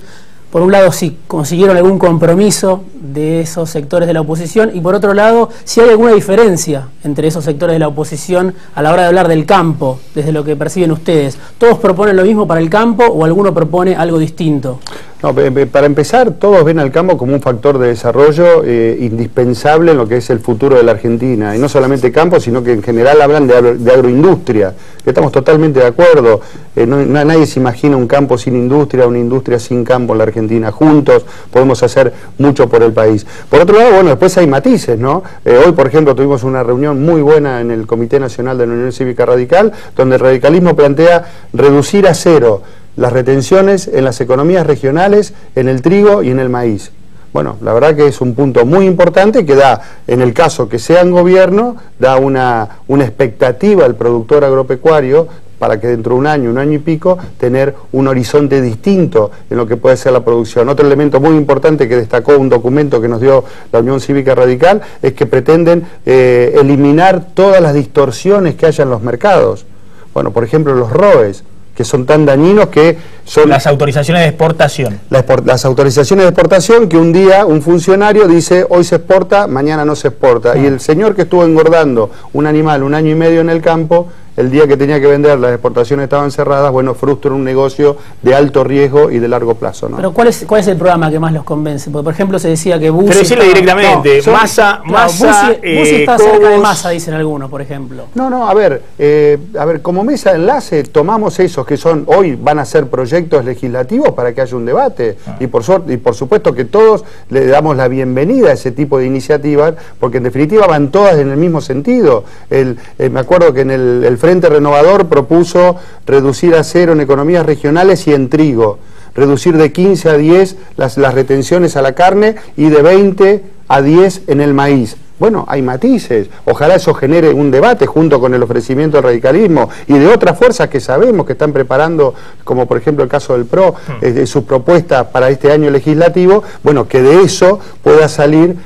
por un lado si consiguieron algún compromiso de esos sectores de la oposición y por otro lado si hay alguna diferencia entre esos sectores de la oposición a la hora de hablar del campo, desde lo que perciben ustedes. ¿Todos proponen lo mismo para el campo o alguno propone algo distinto? No, para empezar, todos ven al campo como un factor de desarrollo indispensable en lo que es el futuro de la Argentina. Y no solamente campo, sino que en general hablan de agroindustria, que estamos totalmente de acuerdo. Nadie se imagina un campo sin industria, una industria sin campo en la Argentina. Juntos podemos hacer mucho por el país. Por otro lado, bueno, después hay matices, ¿no? Hoy, por ejemplo, tuvimos una reunión muy buena en el Comité Nacional de la Unión Cívica Radical, donde el radicalismo plantea reducir a cero las retenciones en las economías regionales, en el trigo y en el maíz. Bueno, la verdad que es un punto muy importante que da, en el caso que sea en gobierno, da una expectativa al productor agropecuario para que dentro de un año y pico, tener un horizonte distinto en lo que puede ser la producción. Otro elemento muy importante que destacó un documento que nos dio la Unión Cívica Radical es que pretenden eliminar todas las distorsiones que haya en los mercados. Bueno, por ejemplo, los ROEs, que son tan dañinos que son... Las autorizaciones de exportación. Las autorizaciones de exportación que un día un funcionario dice hoy se exporta, mañana no se exporta. Y el señor que estuvo engordando un animal 1 año y medio en el campo, el día que tenía que vender, las exportaciones estaban cerradas, bueno, frustra un negocio de alto riesgo y de de largo plazo, ¿no? Pero ¿cuál es el programa que más los convence? Porque, por ejemplo, se decía que Bussi... Pero decirle directamente, no, Massa Bussi está cerca de Massa, dicen algunos, por ejemplo. No, a ver, como mesa de enlace tomamos esos que son, hoy van a ser proyectos legislativos para que haya un debate, y por supuesto que todos le damos la bienvenida a ese tipo de iniciativas, porque en definitiva van todas en el mismo sentido. Me acuerdo que en el Frente Renovador propuso reducir a 0 en economías regionales y en trigo, reducir de 15 a 10 las retenciones a la carne y de 20 a 10 en el maíz. Bueno, hay matices, ojalá eso genere un debate junto con el ofrecimiento del radicalismo y de otras fuerzas que sabemos que están preparando, como por ejemplo el caso del PRO, sus propuestas para este año legislativo, bueno, que de eso pueda salir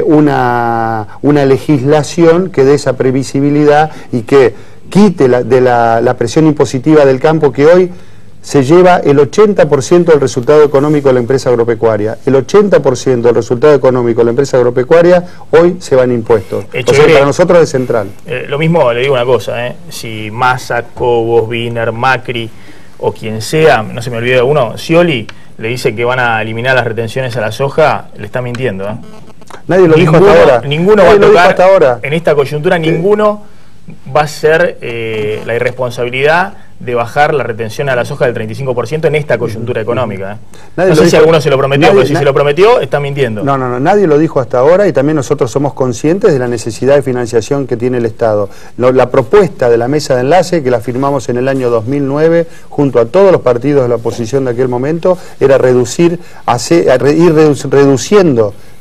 una legislación que dé esa previsibilidad y que quite la presión impositiva del campo que hoy se lleva el 80% del resultado económico de la empresa agropecuaria. El 80% del resultado económico de la empresa agropecuaria hoy se va en impuestos. O sea, para nosotros es central. Lo mismo, le digo una cosa, si Massa, Cobos, Wiener, Macri o quien sea, no se me olvide de uno, Scioli, le dice que van a eliminar las retenciones a la soja, le está mintiendo. Nadie lo dijo hasta ahora. Ninguno va a tocar hasta ahora. En esta coyuntura, ninguno va a ser la irresponsabilidad de bajar la retención a la soja del 35% en esta coyuntura económica. No sé si alguno se lo prometió, pero si se lo prometió, está mintiendo. No, nadie lo dijo hasta ahora, y también nosotros somos conscientes de la necesidad de financiación que tiene el Estado. La propuesta de la mesa de enlace, que la firmamos en el año 2009, junto a todos los partidos de la oposición de aquel momento, era reduciendo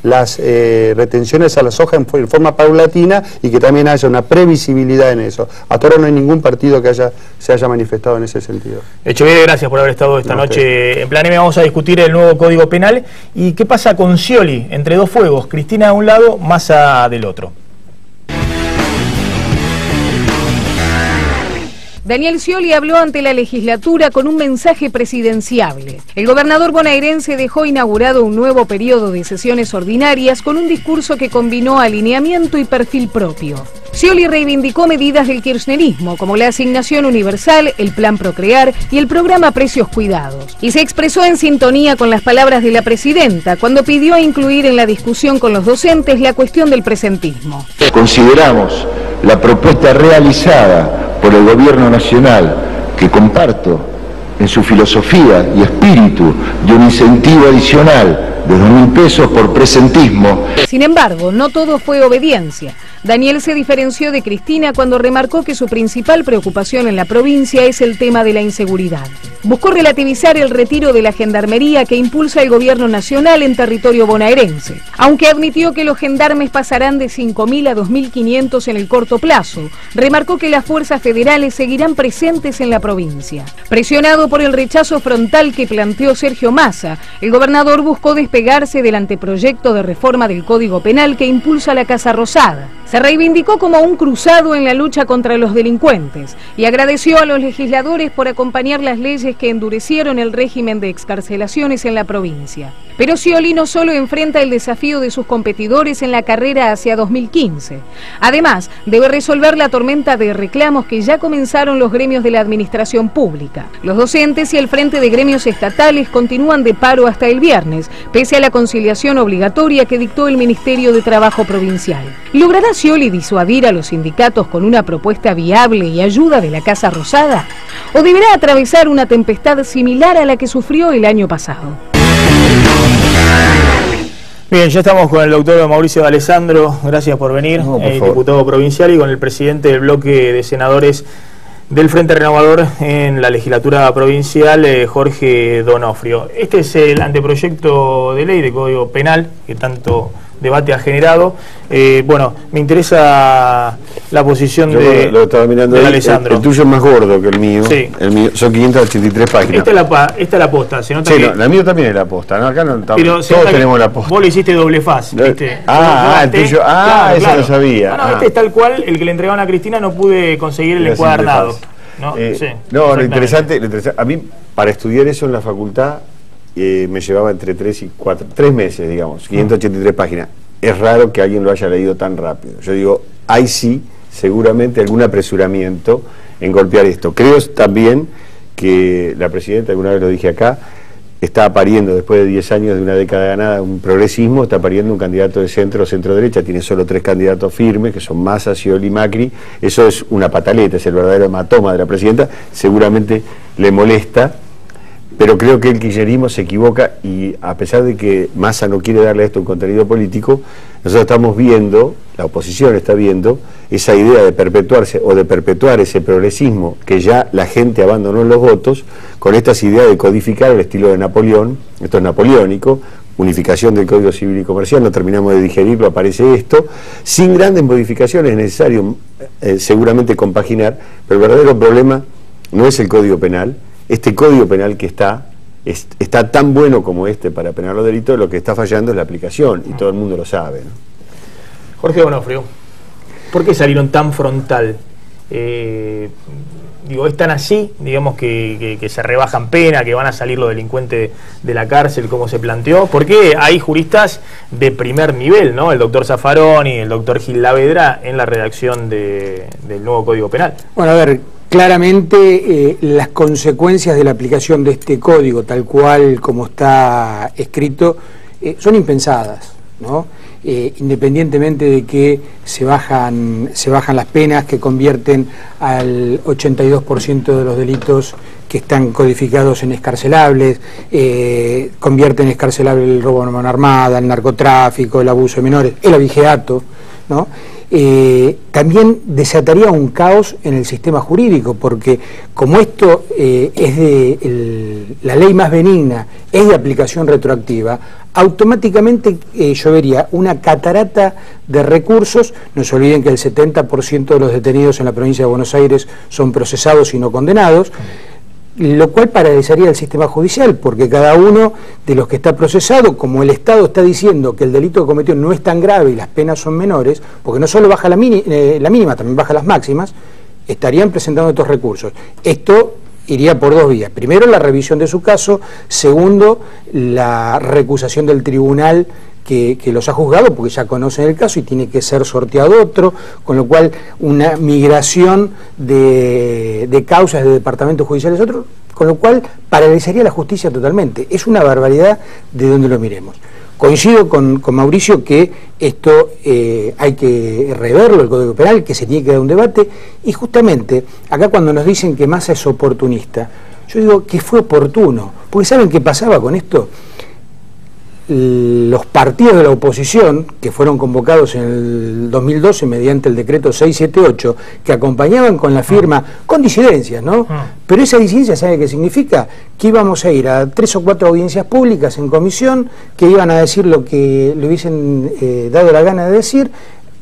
las retenciones a la soja en forma paulatina, y que también haya una previsibilidad en eso. Hasta ahora no hay ningún partido que se haya manifestado en ese sentido. Echeverri, gracias por haber estado esta noche en Plan M. Vamos a discutir el nuevo Código Penal y qué pasa con Scioli, entre dos fuegos, Cristina de un lado, Massa del otro. Daniel Scioli habló ante la legislatura con un mensaje presidenciable. El gobernador bonaerense dejó inaugurado un nuevo periodo de sesiones ordinarias con un discurso que combinó alineamiento y perfil propio. Scioli reivindicó medidas del kirchnerismo, como la asignación universal, el plan Procrear y el programa Precios Cuidados. Y se expresó en sintonía con las palabras de la presidenta, cuando pidió incluir en la discusión con los docentes la cuestión del presentismo. Consideramos la propuesta realizada por el Gobierno Nacional, que comparto en su filosofía y espíritu, de un incentivo adicional de 2.000 pesos por presentismo. Sin embargo, no todo fue obediencia. Daniel se diferenció de Cristina cuando remarcó que su principal preocupación en la provincia es el tema de la inseguridad. Buscó relativizar el retiro de la gendarmería que impulsa el gobierno nacional en territorio bonaerense, aunque admitió que los gendarmes pasarán de 5.000 a 2.500 en el corto plazo. Remarcó que las fuerzas federales seguirán presentes en la provincia. Presionado por el rechazo frontal que planteó Sergio Massa, el gobernador buscó despegarse del anteproyecto de reforma del Código Penal que impulsa la Casa Rosada. Se reivindicó como un cruzado en la lucha contra los delincuentes y agradeció a los legisladores por acompañar las leyes que endurecieron el régimen de excarcelaciones en la provincia. Pero Scioli no solo enfrenta el desafío de sus competidores en la carrera hacia 2015. Además, debe resolver la tormenta de reclamos que ya comenzaron los gremios de la administración pública. Los docentes y el Frente de Gremios Estatales continúan de paro hasta el viernes, pese a la conciliación obligatoria que dictó el Ministerio de Trabajo Provincial. ¿Logrará Scioli disuadir a los sindicatos con una propuesta viable y ayuda de la Casa Rosada? ¿O deberá atravesar una tempestad similar a la que sufrió el año pasado? Bien, ya estamos con el doctor Mauricio de Alessandro, gracias por venir, diputado provincial, y con el presidente del bloque de senadores del Frente Renovador en la legislatura provincial, Jorge Donofrio. Este es el anteproyecto de ley de Código Penal que tanto debate ha generado. Bueno, me interesa la posición de Alessandro. El tuyo es más gordo que el mío. Sí. El mío son 583 páginas. Esta es la posta. Se nota sí, que... no, la mía también es la posta. ¿No? Acá no, todos tenemos la posta. Vos lo hiciste doble faz, ¿viste? El tuyo. Claro, eso lo sabía. No, este es tal cual el que le entregaban a Cristina, no pude conseguir el encuadernado. Lo interesante, a mí, para estudiar eso en la facultad, me llevaba entre 3 y 4, 3 meses, digamos, 583 páginas. Es raro que alguien lo haya leído tan rápido. Yo digo, hay sí, seguramente algún apresuramiento en golpear esto. Creo también que la presidenta, alguna vez lo dije acá, está pariendo, después de 10 años de una década ganada, un progresismo, está pariendo un candidato de centro o centro-derecha, tiene solo 3 candidatos firmes, que son Massa, Scioli y Macri. Eso es una pataleta, es el verdadero hematoma de la presidenta, seguramente le molesta, pero creo que el kirchnerismo se equivoca, y a pesar de que Massa no quiere darle a esto un contenido político, nosotros estamos viendo, la oposición está viendo, esa idea de perpetuarse o de perpetuar ese progresismo que ya la gente abandonó en los votos, con estas ideas de codificar el estilo de Napoleón. Esto es napoleónico, unificación del Código Civil y Comercial, no terminamos de digerirlo, aparece esto, sin grandes modificaciones, es necesario seguramente compaginar, pero el verdadero problema no es el Código Penal. Este Código Penal que está tan bueno como este para penar los delitos, lo que está fallando es la aplicación, y todo el mundo lo sabe, ¿no? Jorge Donofrio, ¿por qué salieron tan frontal? Digo, ¿es tan así, digamos, que se rebajan pena, que van a salir los delincuentes de la cárcel, como se planteó? Porque hay juristas de primer nivel, ¿no? El doctor Zaffaroni, el doctor Gil Lavedra, en la redacción del nuevo Código Penal. Bueno, a ver, claramente las consecuencias de la aplicación de este código, tal cual como está escrito, son impensadas, ¿no? independientemente de que se bajan las penas que convierten al 82% de los delitos que están codificados en escarcelables, convierten en escarcelable el robo a mano armada, el narcotráfico, el abuso de menores, el abigeato, ¿no? También desataría un caos en el sistema jurídico, porque como esto es de la ley más benigna, es de aplicación retroactiva, automáticamente yo vería una catarata de recursos. No se olviden que el 70% de los detenidos en la provincia de Buenos Aires son procesados y no condenados, lo cual paralizaría el sistema judicial, porque cada uno de los que está procesado, como el Estado está diciendo que el delito que cometió no es tan grave y las penas son menores, porque no solo baja la mínima, también baja las máximas, estarían presentando estos recursos. Esto iría por dos vías: primero, la revisión de su caso; segundo, la recusación del tribunal que los ha juzgado, porque ya conocen el caso y tiene que ser sorteado otro, con lo cual una migración de causas de departamentos judiciales a otros, con lo cual paralizaría la justicia totalmente. Es una barbaridad de donde lo miremos. Coincido con Mauricio que esto hay que reverlo, el Código Penal, que se tiene que dar un debate, y justamente acá cuando nos dicen que Massa es oportunista, yo digo que fue oportuno, porque ¿saben qué pasaba con esto? Los partidos de la oposición, que fueron convocados en el 2012 mediante el decreto 678, que acompañaban con la firma, con disidencias, ¿no? Pero esa disidencia, ¿sabe qué significa? Que íbamos a ir a 3 o 4 audiencias públicas en comisión, que iban a decir lo que le hubiesen dado la gana de decir.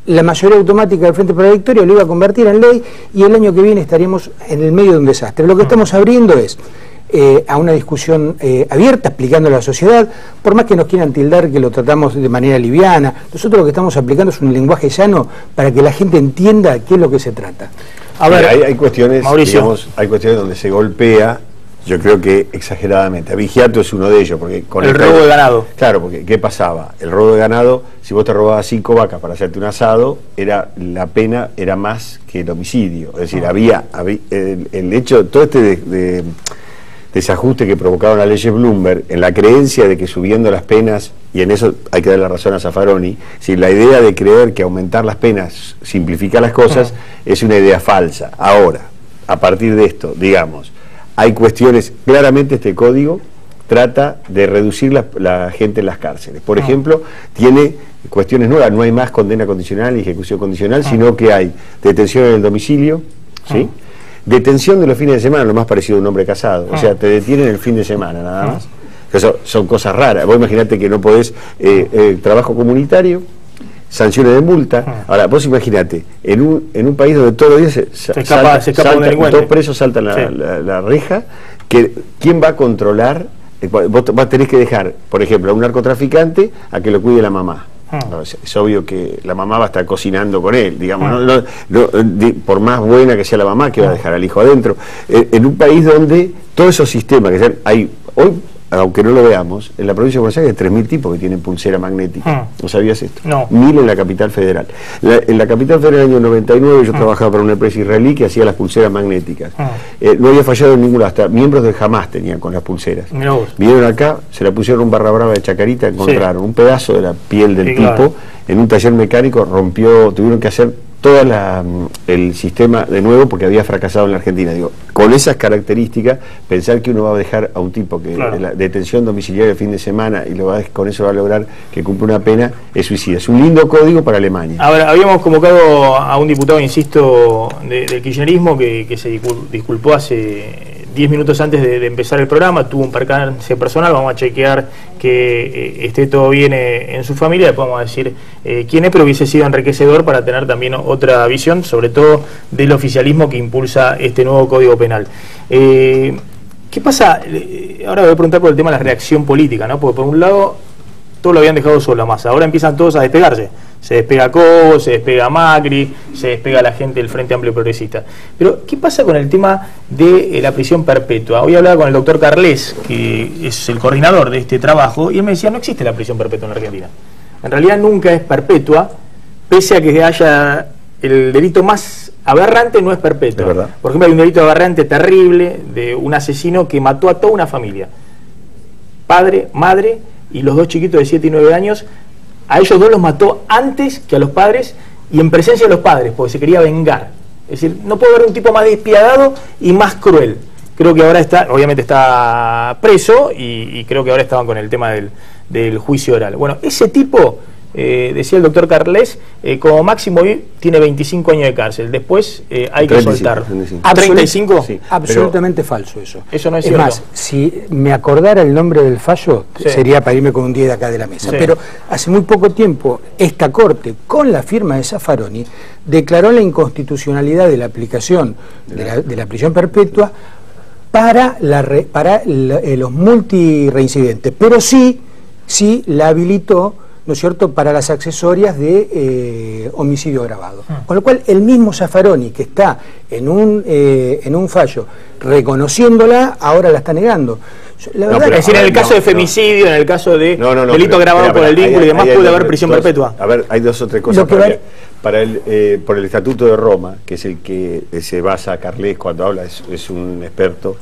La mayoría automática del Frente para la Victoria lo iba a convertir en ley, y el año que viene estaríamos en el medio de un desastre. Lo que estamos abriendo es a una discusión abierta, explicando a la sociedad, por más que nos quieran tildar que lo tratamos de manera liviana. Nosotros lo que estamos aplicando es un lenguaje llano para que la gente entienda qué es lo que se trata. A ver, hay cuestiones, digamos, hay cuestiones donde se golpea, yo creo que exageradamente. Abigeato es uno de ellos, porque con el robo de ganado. Claro, porque ¿qué pasaba? El robo de ganado, si vos te robabas 5 vacas para hacerte un asado, la pena era más que el homicidio. Es decir, había el hecho, todo este desajuste que provocaron las leyes Bloomberg, en la creencia de que subiendo las penas, y en eso hay que darle la razón a Zaffaroni, si la idea de creer que aumentar las penas simplifica las cosas, es una idea falsa. Ahora, a partir de esto, digamos, hay cuestiones, claramente este código trata de reducir la gente en las cárceles. Por ejemplo, tiene cuestiones nuevas, no hay más condena condicional y ejecución condicional, sino que hay detención en el domicilio, ¿sí? Detención de los fines de semana, lo más parecido a un hombre casado. O sea, te detienen el fin de semana, nada más. Eso son cosas raras. Vos imaginate que no podés trabajo comunitario, sanciones de multa. Ahora, vos imaginate, en un país donde todos los días se escapa un delincuente, 2 presos saltan la reja, ¿quién va a controlar? Vos tenés que dejar, por ejemplo, a un narcotraficante a que lo cuide la mamá. Es obvio que la mamá va a estar cocinando con él, digamos, por más buena que sea la mamá, que va a dejar al hijo adentro. En un país donde todos esos sistemas que hay hoy, aunque no lo veamos, en la provincia de Buenos Aires hay 3.000 tipos que tienen pulsera magnética. ¿No sabías esto? No. 1.000 en la capital federal. En la capital federal, en el año 99, yo trabajaba para una empresa israelí que hacía las pulseras magnéticas. No había fallado en ninguna, hasta miembros de Hamas tenían con las pulseras. Vinieron acá, se la pusieron un barra brava de Chacarita, encontraron un pedazo de la piel del tipo en un taller mecánico, tuvieron que hacer todo el sistema de nuevo porque había fracasado en la Argentina. Digo, con esas características, pensar que uno va a dejar a un tipo que la detención domiciliaria el fin de semana y con eso va a lograr que cumpla una pena, es suicida. Es un lindo código para Alemania. Ahora, habíamos convocado a un diputado, insisto, del kirchnerismo que se disculpó hace 10 minutos antes de empezar el programa, tuvo un percance personal, vamos a chequear que esté todo bien en su familia, después vamos a decir quién es, pero hubiese sido enriquecedor para tener también otra visión, sobre todo del oficialismo que impulsa este nuevo Código Penal. ¿Qué pasa? Ahora voy a preguntar por el tema de la reacción política, ¿no? Porque por un lado, todos lo habían dejado solo a Massa, ahora empiezan todos a despegarse. Se despega Cobo, se despega Macri, se despega la gente del Frente Amplio Progresista. Pero, ¿qué pasa con el tema de la prisión perpetua? Hoy hablaba con el doctor Carles, que es el coordinador de este trabajo, y él me decía, no existe la prisión perpetua en la Argentina. En realidad nunca es perpetua, pese a que haya el delito más aberrante, no es perpetuo. Es verdad. Por ejemplo, hay un delito aberrante terrible de un asesino que mató a toda una familia. Padre, madre y los 2 chiquitos de 7 y 9 años, a ellos dos los mató antes que a los padres y en presencia de los padres, porque se quería vengar. Es decir, no puede haber un tipo más despiadado y más cruel. Creo que ahora está, obviamente está preso y creo que ahora estaban con el tema del juicio oral. Bueno, ese tipo, decía el doctor Carles, como máximo hoy tiene 25 años de cárcel. Después hay que soltarlo. 35. Sí, absolutamente falso eso. Eso no es cierto. cierto. Más, si me acordara el nombre del fallo, sería para irme con un 10 de acá de la mesa. Pero hace muy poco tiempo, esta Corte, con la firma de Zaffaroni, declaró la inconstitucionalidad de la aplicación de la prisión perpetua para los multireincidentes, pero sí la habilitó, ¿no es cierto?, para las accesorias de homicidio agravado. Con lo cual, el mismo Zaffaroni, que está en un fallo reconociéndola, ahora la está negando. La verdad, es decir, en el caso de femicidio, en el caso de delito agravado por el vínculo y demás, puede haber prisión perpetua. A ver, hay dos o tres cosas. Por el Estatuto de Roma, que es el que se basa Carles cuando habla, es un experto.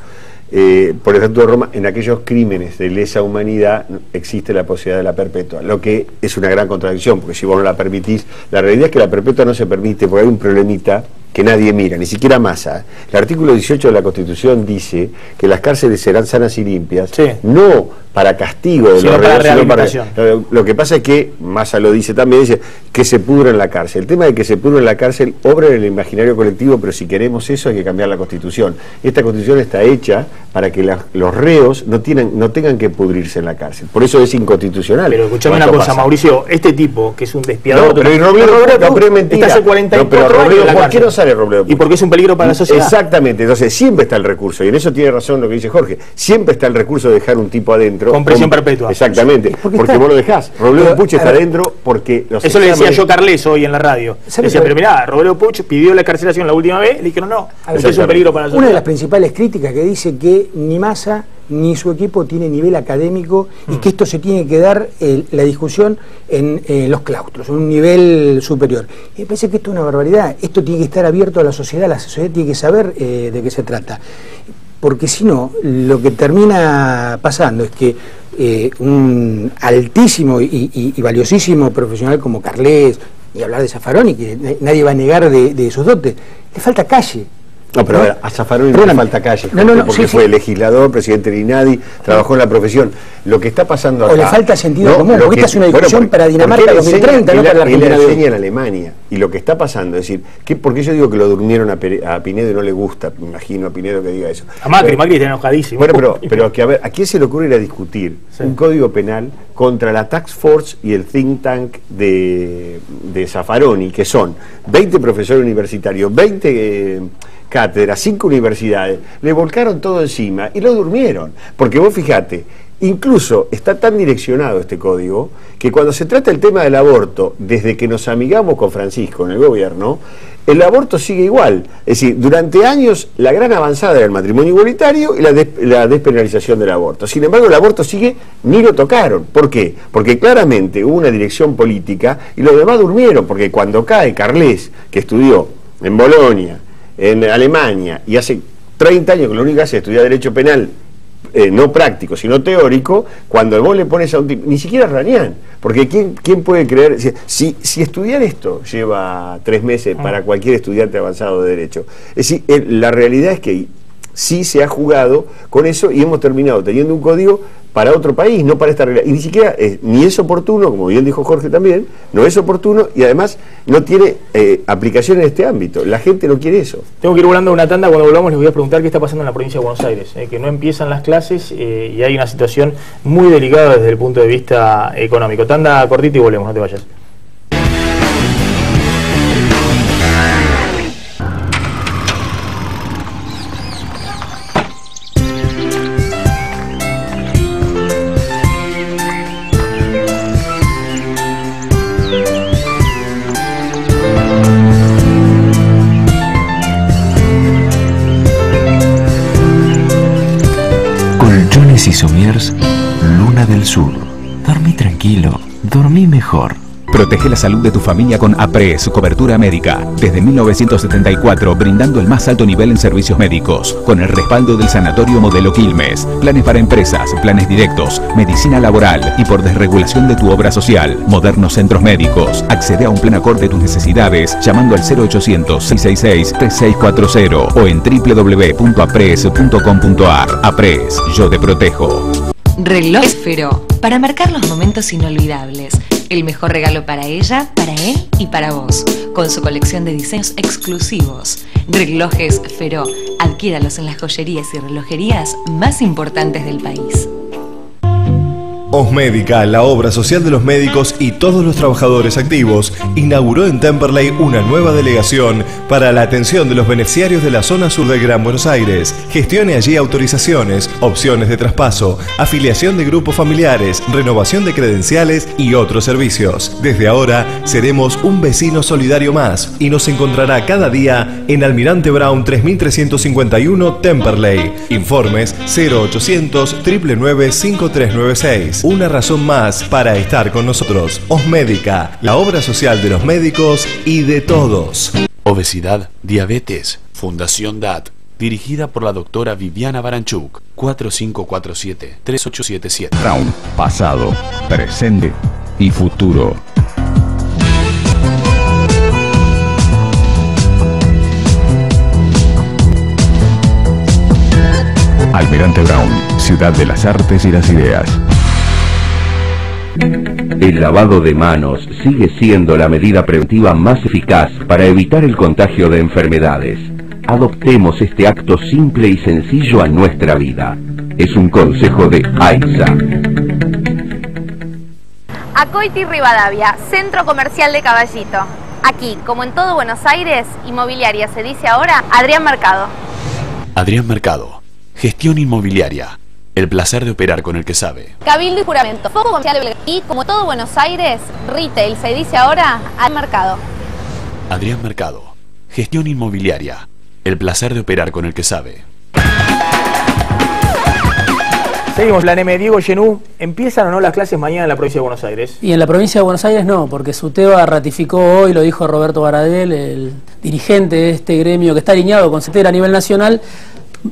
Por el Estatuto de Roma, en aquellos crímenes de lesa humanidad existe la posibilidad de la perpetua, lo que es una gran contradicción, porque si vos no la permitís, la realidad es que la perpetua no se permite porque hay un problemita que nadie mira, ni siquiera Massa. El artículo 18 de la Constitución dice que las cárceles serán sanas y limpias, no para castigo de los reos, sino para... Lo que pasa es que, Massa lo dice también, dice que se pudra en la cárcel. El tema de que se pudra en la cárcel obra en el imaginario colectivo, pero si queremos eso hay que cambiar la Constitución. Esta Constitución está hecha para que los reos no tengan que pudrirse en la cárcel. Por eso es inconstitucional. Pero escuchame una cosa, Mauricio, este tipo, que es un despiadado... No, pero Robledo es mentira. Está hace 44 años en la ¿por qué no sale Robledo? Y porque es un peligro para la sociedad. Exactamente, entonces siempre está el recurso, y en eso tiene razón lo que dice Jorge, siempre está el recurso de dejar un tipo adentro. Con prisión perpetua. Exactamente, porque vos lo dejás. Robledo Puch está adentro porque... Eso le decía yo a Carles hoy en la radio. Decía, pero mirá, Robledo Puch pidió la excarcelación la última vez, le dijeron no, eso es un peligro para la sociedad. Una de las principales críticas que dice que ni Massa ni su equipo tiene nivel académico y que esto se tiene que dar la discusión en los claustros, en un nivel superior. Y me parece que esto es una barbaridad. Esto tiene que estar abierto a la sociedad tiene que saber de qué se trata. Porque si no, lo que termina pasando es que un altísimo y valiosísimo profesional como Carles, y hablar de Zaffaroni, que nadie va a negar de sus dotes, le falta calle. No, pero a ver, a Zaffaroni no le falta calle, porque fue legislador, presidente del INADI, trabajó en la profesión. Lo que está pasando acá... O le falta sentido común, porque esta es una discusión para Dinamarca 2030, no para la Argentina. Él enseña en Alemania, y lo que está pasando, es decir, porque yo digo que lo durmieron a Pinedo y no le gusta, me imagino a Pinedo que diga eso. A Macri está enojadísimo. Bueno, pero que a ver, ¿a quién se le ocurre ir a discutir un código penal contra la Task Force y el think tank de Zaffaroni, que son 20 profesores universitarios, 20... cátedras, 5 universidades, le volcaron todo encima y lo durmieron? Porque vos fijate, incluso está tan direccionado este código que cuando se trata el tema del aborto, desde que nos amigamos con Francisco en el gobierno, el aborto sigue igual. Es decir, durante años la gran avanzada era el matrimonio igualitario y la despenalización del aborto. Sin embargo, el aborto sigue, ni lo tocaron. ¿Por qué? Porque claramente hubo una dirección política y los demás durmieron, porque cuando cae Carles, que estudió en Bolonia, en Alemania, y hace 30 años que lo único que hace es estudiar derecho penal, no práctico, sino teórico, cuando vos le pones a un tipo, ni siquiera Ranián, porque ¿quién puede creer? Si estudiar esto lleva 3 meses para cualquier estudiante avanzado de derecho, es decir, la realidad es que sí se ha jugado con eso y hemos terminado teniendo un código para otro país, no para esta realidad. Y ni siquiera ni es oportuno, como bien dijo Jorge también, no es oportuno y además no tiene aplicación en este ámbito. La gente no quiere eso. Tengo que ir volando a una tanda. Cuando volvamos les voy a preguntar qué está pasando en la provincia de Buenos Aires, que no empiezan las clases y hay una situación muy delicada desde el punto de vista económico. Tanda cortita y volvemos, no te vayas. Y Somiers, Luna del Sur. Dormí tranquilo, dormí mejor. Protege la salud de tu familia con APRES, cobertura médica. Desde 1974, brindando el más alto nivel en servicios médicos, con el respaldo del Sanatorio Modelo Quilmes. Planes para empresas, planes directos, medicina laboral y por desregulación de tu obra social. Modernos centros médicos. Accede a un plan acorde a tus necesidades llamando al 0800-666-3640 o en www.apres.com.ar. APRES, yo te protejo. Reloj Esfero, para marcar los momentos inolvidables. El mejor regalo para ella, para él y para vos. Con su colección de diseños exclusivos. Relojes Feró. Adquiéralos en las joyerías y relojerías más importantes del país. Osmédica, la obra social de los médicos y todos los trabajadores activos, inauguró en Temperley una nueva delegación para la atención de los beneficiarios de la zona sur del Gran Buenos Aires. Gestione allí autorizaciones, opciones de traspaso, afiliación de grupos familiares, renovación de credenciales y otros servicios. Desde ahora seremos un vecino solidario más y nos encontrará cada día en Almirante Brown 3351 Temperley. Informes 0800 999 5396. Una razón más para estar con nosotros. Osmédica, la obra social de los médicos y de todos. Obesidad, diabetes, Fundación DAT, dirigida por la doctora Viviana Baranchuk, 4547-3877. Brown, pasado, presente y futuro. Almirante Brown, ciudad de las artes y las ideas. El lavado de manos sigue siendo la medida preventiva más eficaz para evitar el contagio de enfermedades. Adoptemos este acto simple y sencillo a nuestra vida. Es un consejo de AISA. Acoiti Rivadavia, Centro Comercial de Caballito. Aquí, como en todo Buenos Aires, inmobiliaria se dice ahora Adrián Mercado. Adrián Mercado, gestión inmobiliaria. El placer de operar con el que sabe. Cabildo y juramento. Foco comercial y como todo Buenos Aires, retail se dice ahora al mercado. Adrián Mercado. Gestión inmobiliaria. El placer de operar con el que sabe. Seguimos, la NM. Diego Genú, ¿empiezan o no las clases mañana en la provincia de Buenos Aires? Y en la provincia de Buenos Aires no, porque SUTEBA ratificó hoy, lo dijo Roberto Baradel, el dirigente de este gremio que está alineado con CETERA a nivel nacional.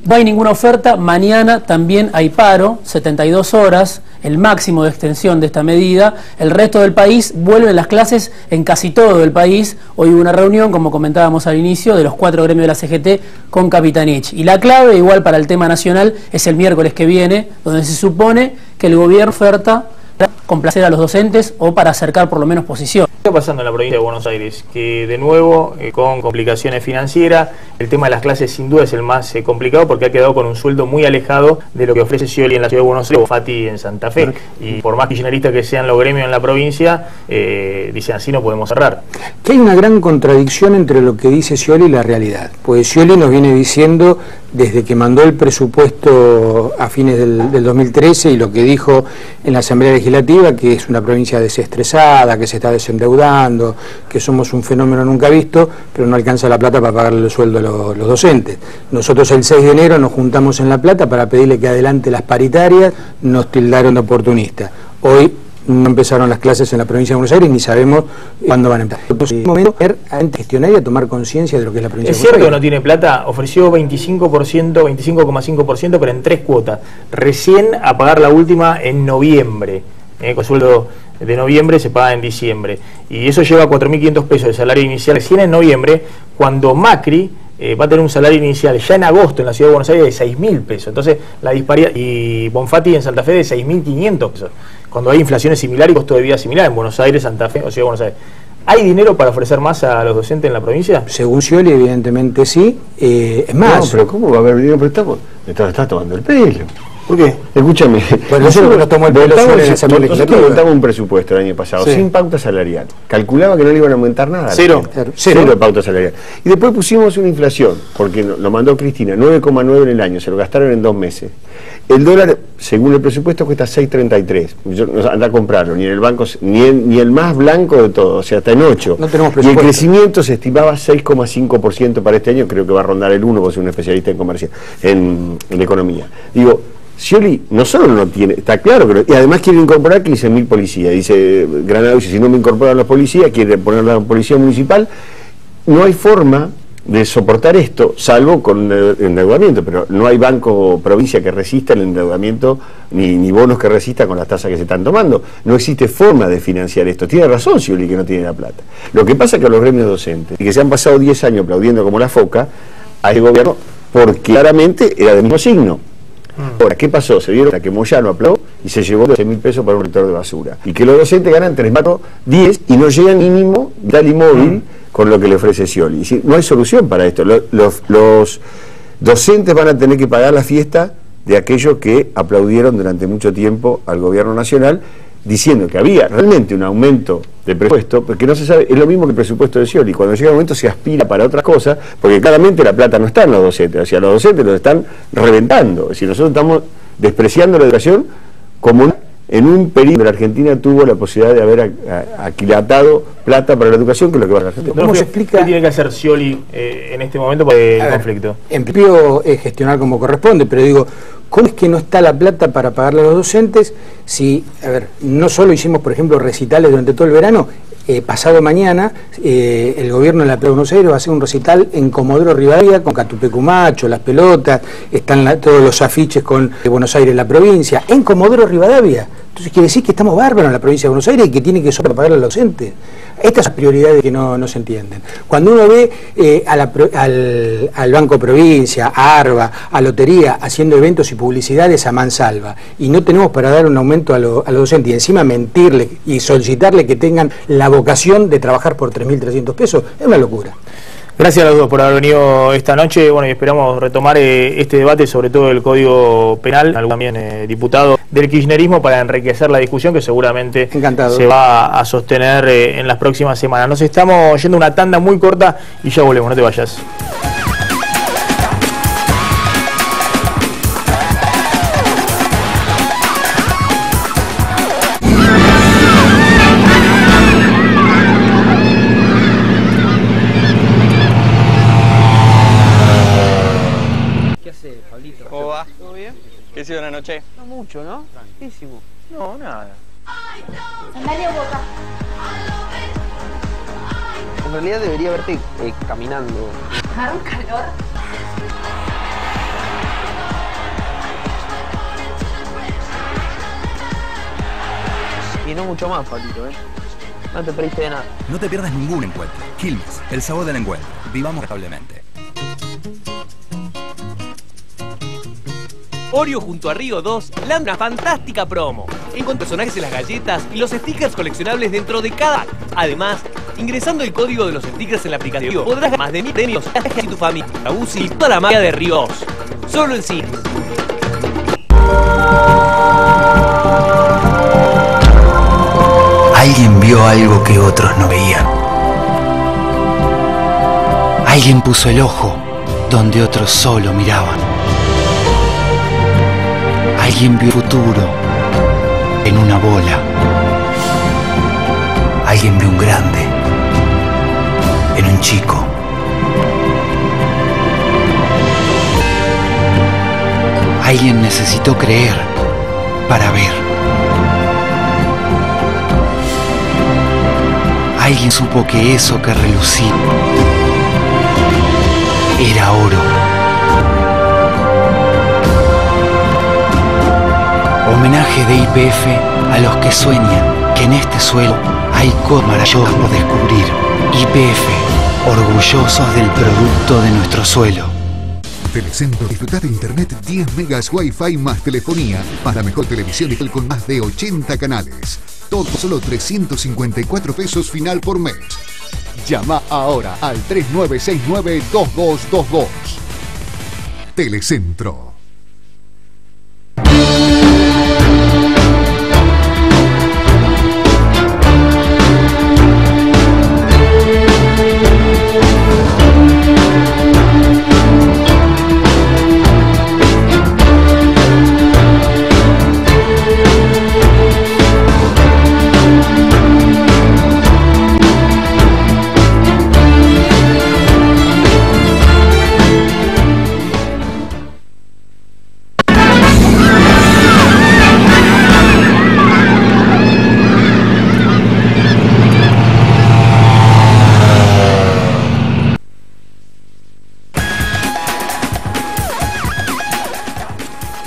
No hay ninguna oferta, mañana también hay paro, 72 horas, el máximo de extensión de esta medida. El resto del país vuelven las clases en casi todo el país. Hoy hubo una reunión, como comentábamos al inicio, de los 4 gremios de la CGT con Capitanich. Y la clave, igual para el tema nacional, es el miércoles que viene, donde se supone que el gobierno oferta para complacer a los docentes o para acercar por lo menos posición. ¿Qué está pasando en la provincia de Buenos Aires? Que de nuevo, con complicaciones financieras, el tema de las clases sin duda es el más complicado porque ha quedado con un sueldo muy alejado de lo que ofrece Scioli en la ciudad de Buenos Aires o Fati en Santa Fe. Y por más kirchneristas que sean los gremios en la provincia, dicen así no podemos cerrar. Que hay una gran contradicción entre lo que dice Scioli y la realidad. Pues Scioli nos viene diciendo desde que mandó el presupuesto a fines del 2013 y lo que dijo en la Asamblea Legislativa, que es una provincia desestresada, que se está desendeudando, que somos un fenómeno nunca visto, pero no alcanza la plata para pagarle el sueldo a los docentes. Nosotros el 6 de enero nos juntamos en La Plata para pedirle que adelante las paritarias, nos tildaron de oportunistas. Hoy no empezaron las clases en la provincia de Buenos Aires ni sabemos cuándo van a empezar. Entonces, es momento de gestionar y a tomar conciencia de lo que es la provincia de Buenos Aires. Es cierto que no tiene plata, ofreció 25%, 25,5%, pero en 3 cuotas. Recién a pagar la última en noviembre, con sueldo de noviembre se paga en diciembre. Y eso lleva 4.500 pesos de salario inicial recién en noviembre, cuando Macri va a tener un salario inicial ya en agosto en la ciudad de Buenos Aires de 6.000 pesos. Entonces la disparidad, y Bonfatti en Santa Fe de 6.500 pesos. Cuando hay inflaciones similares y costo de vida similar en Buenos Aires, Santa Fe o Ciudad de Buenos Aires. ¿Hay dinero para ofrecer más a los docentes en la provincia? Según Scioli, evidentemente sí. Es más. No, pero ¿cómo va a haber dinero? Pero estás tomando el pelo. ¿Por qué? Escúchame. Bueno, nosotros nos tomó el pelo nosotros votamos un presupuesto el año pasado, sí, sin pauta salarial. Calculaba que no le iban a aumentar nada. Cero de pauta salarial. Y después pusimos una inflación, porque lo mandó Cristina, 9,9 en el año, se lo gastaron en 2 meses. El dólar, según el presupuesto, cuesta 6,33. Yo no anda a comprarlo, ni en el banco, ni el más blanco de todo, o sea, está en 8. No tenemos presupuesto. Y el crecimiento se estimaba 6,5% para este año, creo que va a rondar el 1, porque soy un especialista en comercio, en economía. Digo, Scioli no solo no tiene, está claro que no, y además quiere incorporar 15.000 policías. Dice Granado, dice, si no me incorporan los policías, quiere poner la policía municipal. No hay forma de soportar esto, salvo con endeudamiento, pero no hay banco provincia que resista el endeudamiento, ni bonos que resista con las tasas que se están tomando. No existe forma de financiar esto. Tiene razón Scioli que no tiene la plata. Lo que pasa es que a los gremios docentes, y que se han pasado 10 años aplaudiendo como la foca, a este gobierno, porque claramente era del mismo signo. Ahora, ¿qué pasó? Se dieron cuenta que Moyano aplaudió y se llevó 12.000 pesos para un rector de basura. Y que los docentes ganan 3, 4, 10 y no llegan mínimo vital y móvil con lo que le ofrece Scioli. Es decir, no hay solución para esto. Los docentes van a tener que pagar la fiesta de aquellos que aplaudieron durante mucho tiempo al gobierno nacional, diciendo que había realmente un aumento de presupuesto, porque no se sabe, es lo mismo que el presupuesto de Scioli, cuando llega el momento se aspira para otras cosas, porque claramente la plata no está en los docentes, o sea, los docentes los están reventando, es decir, nosotros estamos despreciando la educación como en un periodo donde la Argentina tuvo la posibilidad de haber aquilatado plata para la educación, que es lo que va a la Argentina. ¿Cómo se explica? ¿Qué tiene que hacer Scioli en este momento por el conflicto? En principio gestionar como corresponde, pero digo, ¿cómo es que no está la plata para pagarle a los docentes? Si, a ver, no solo hicimos, por ejemplo, recitales durante todo el verano, pasado mañana el gobierno de la Ciudad de Buenos Aires va a hacer un recital en Comodoro Rivadavia con Catupecumacho, las pelotas, están todos los afiches con Buenos Aires, la provincia, en Comodoro Rivadavia. Entonces quiere decir que estamos bárbaros en la provincia de Buenos Aires y que tiene que sobra pagar a los docentes. Estas son prioridades que no se entienden. Cuando uno ve al Banco Provincia, a ARBA, a Lotería, haciendo eventos y publicidades a mansalva, y no tenemos para dar un aumento a los docentes, y encima mentirle y solicitarle que tengan la vocación de trabajar por 3.300 pesos, es una locura. Gracias a los dos por haber venido esta noche. Bueno, y esperamos retomar este debate, sobre todo el Código Penal, también diputado del kirchnerismo, para enriquecer la discusión que seguramente se va a sostener en las próximas semanas. Nos estamos yendo a una tanda muy corta y ya volvemos, no te vayas. ¿Qué ha sido una noche? No mucho, ¿no? Tranquilísimo. No, nada. Sandalia boca. En realidad debería verte caminando. ¿Har un calor? Y no mucho más, Pablito, ¿eh? No te perdiste de nada. No te pierdas ningún encuentro. Quilmes, el sabor del encuentro. Vivamos establemente. Oreo junto a Río 2 lanza una fantástica promo. Encuentra personajes en las galletas y los stickers coleccionables dentro de cada. Además, ingresando el código de los stickers en la aplicación, podrás ganar más de 1.000 premios y tu familia, la UCI y toda la magia de Río 2. Solo en cines. Alguien vio algo que otros no veían. Alguien puso el ojo donde otros solo miraban. Alguien vio el futuro en una bola. Alguien vio un grande en un chico. Alguien necesitó creer para ver. Alguien supo que eso que relucía era oro. Homenaje de YPF a los que sueñan que en este suelo hay cosas maravillosas por descubrir. YPF, orgullosos del producto de nuestro suelo. Telecentro, disfrutar de internet 10 megas Wi-Fi más telefonía para mejor televisión digital con más de 80 canales. Todo solo 354 pesos final por mes. Llama ahora al 3969-2222. Telecentro.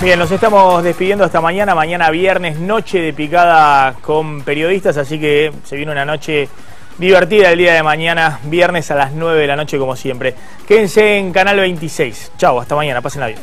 Bien, nos estamos despidiendo hasta mañana. Mañana viernes, noche de picada con periodistas, así que se viene una noche divertida el día de mañana, viernes a las 9 de la noche como siempre. Quédense en Canal 26. Chau, hasta mañana, pásenla bien.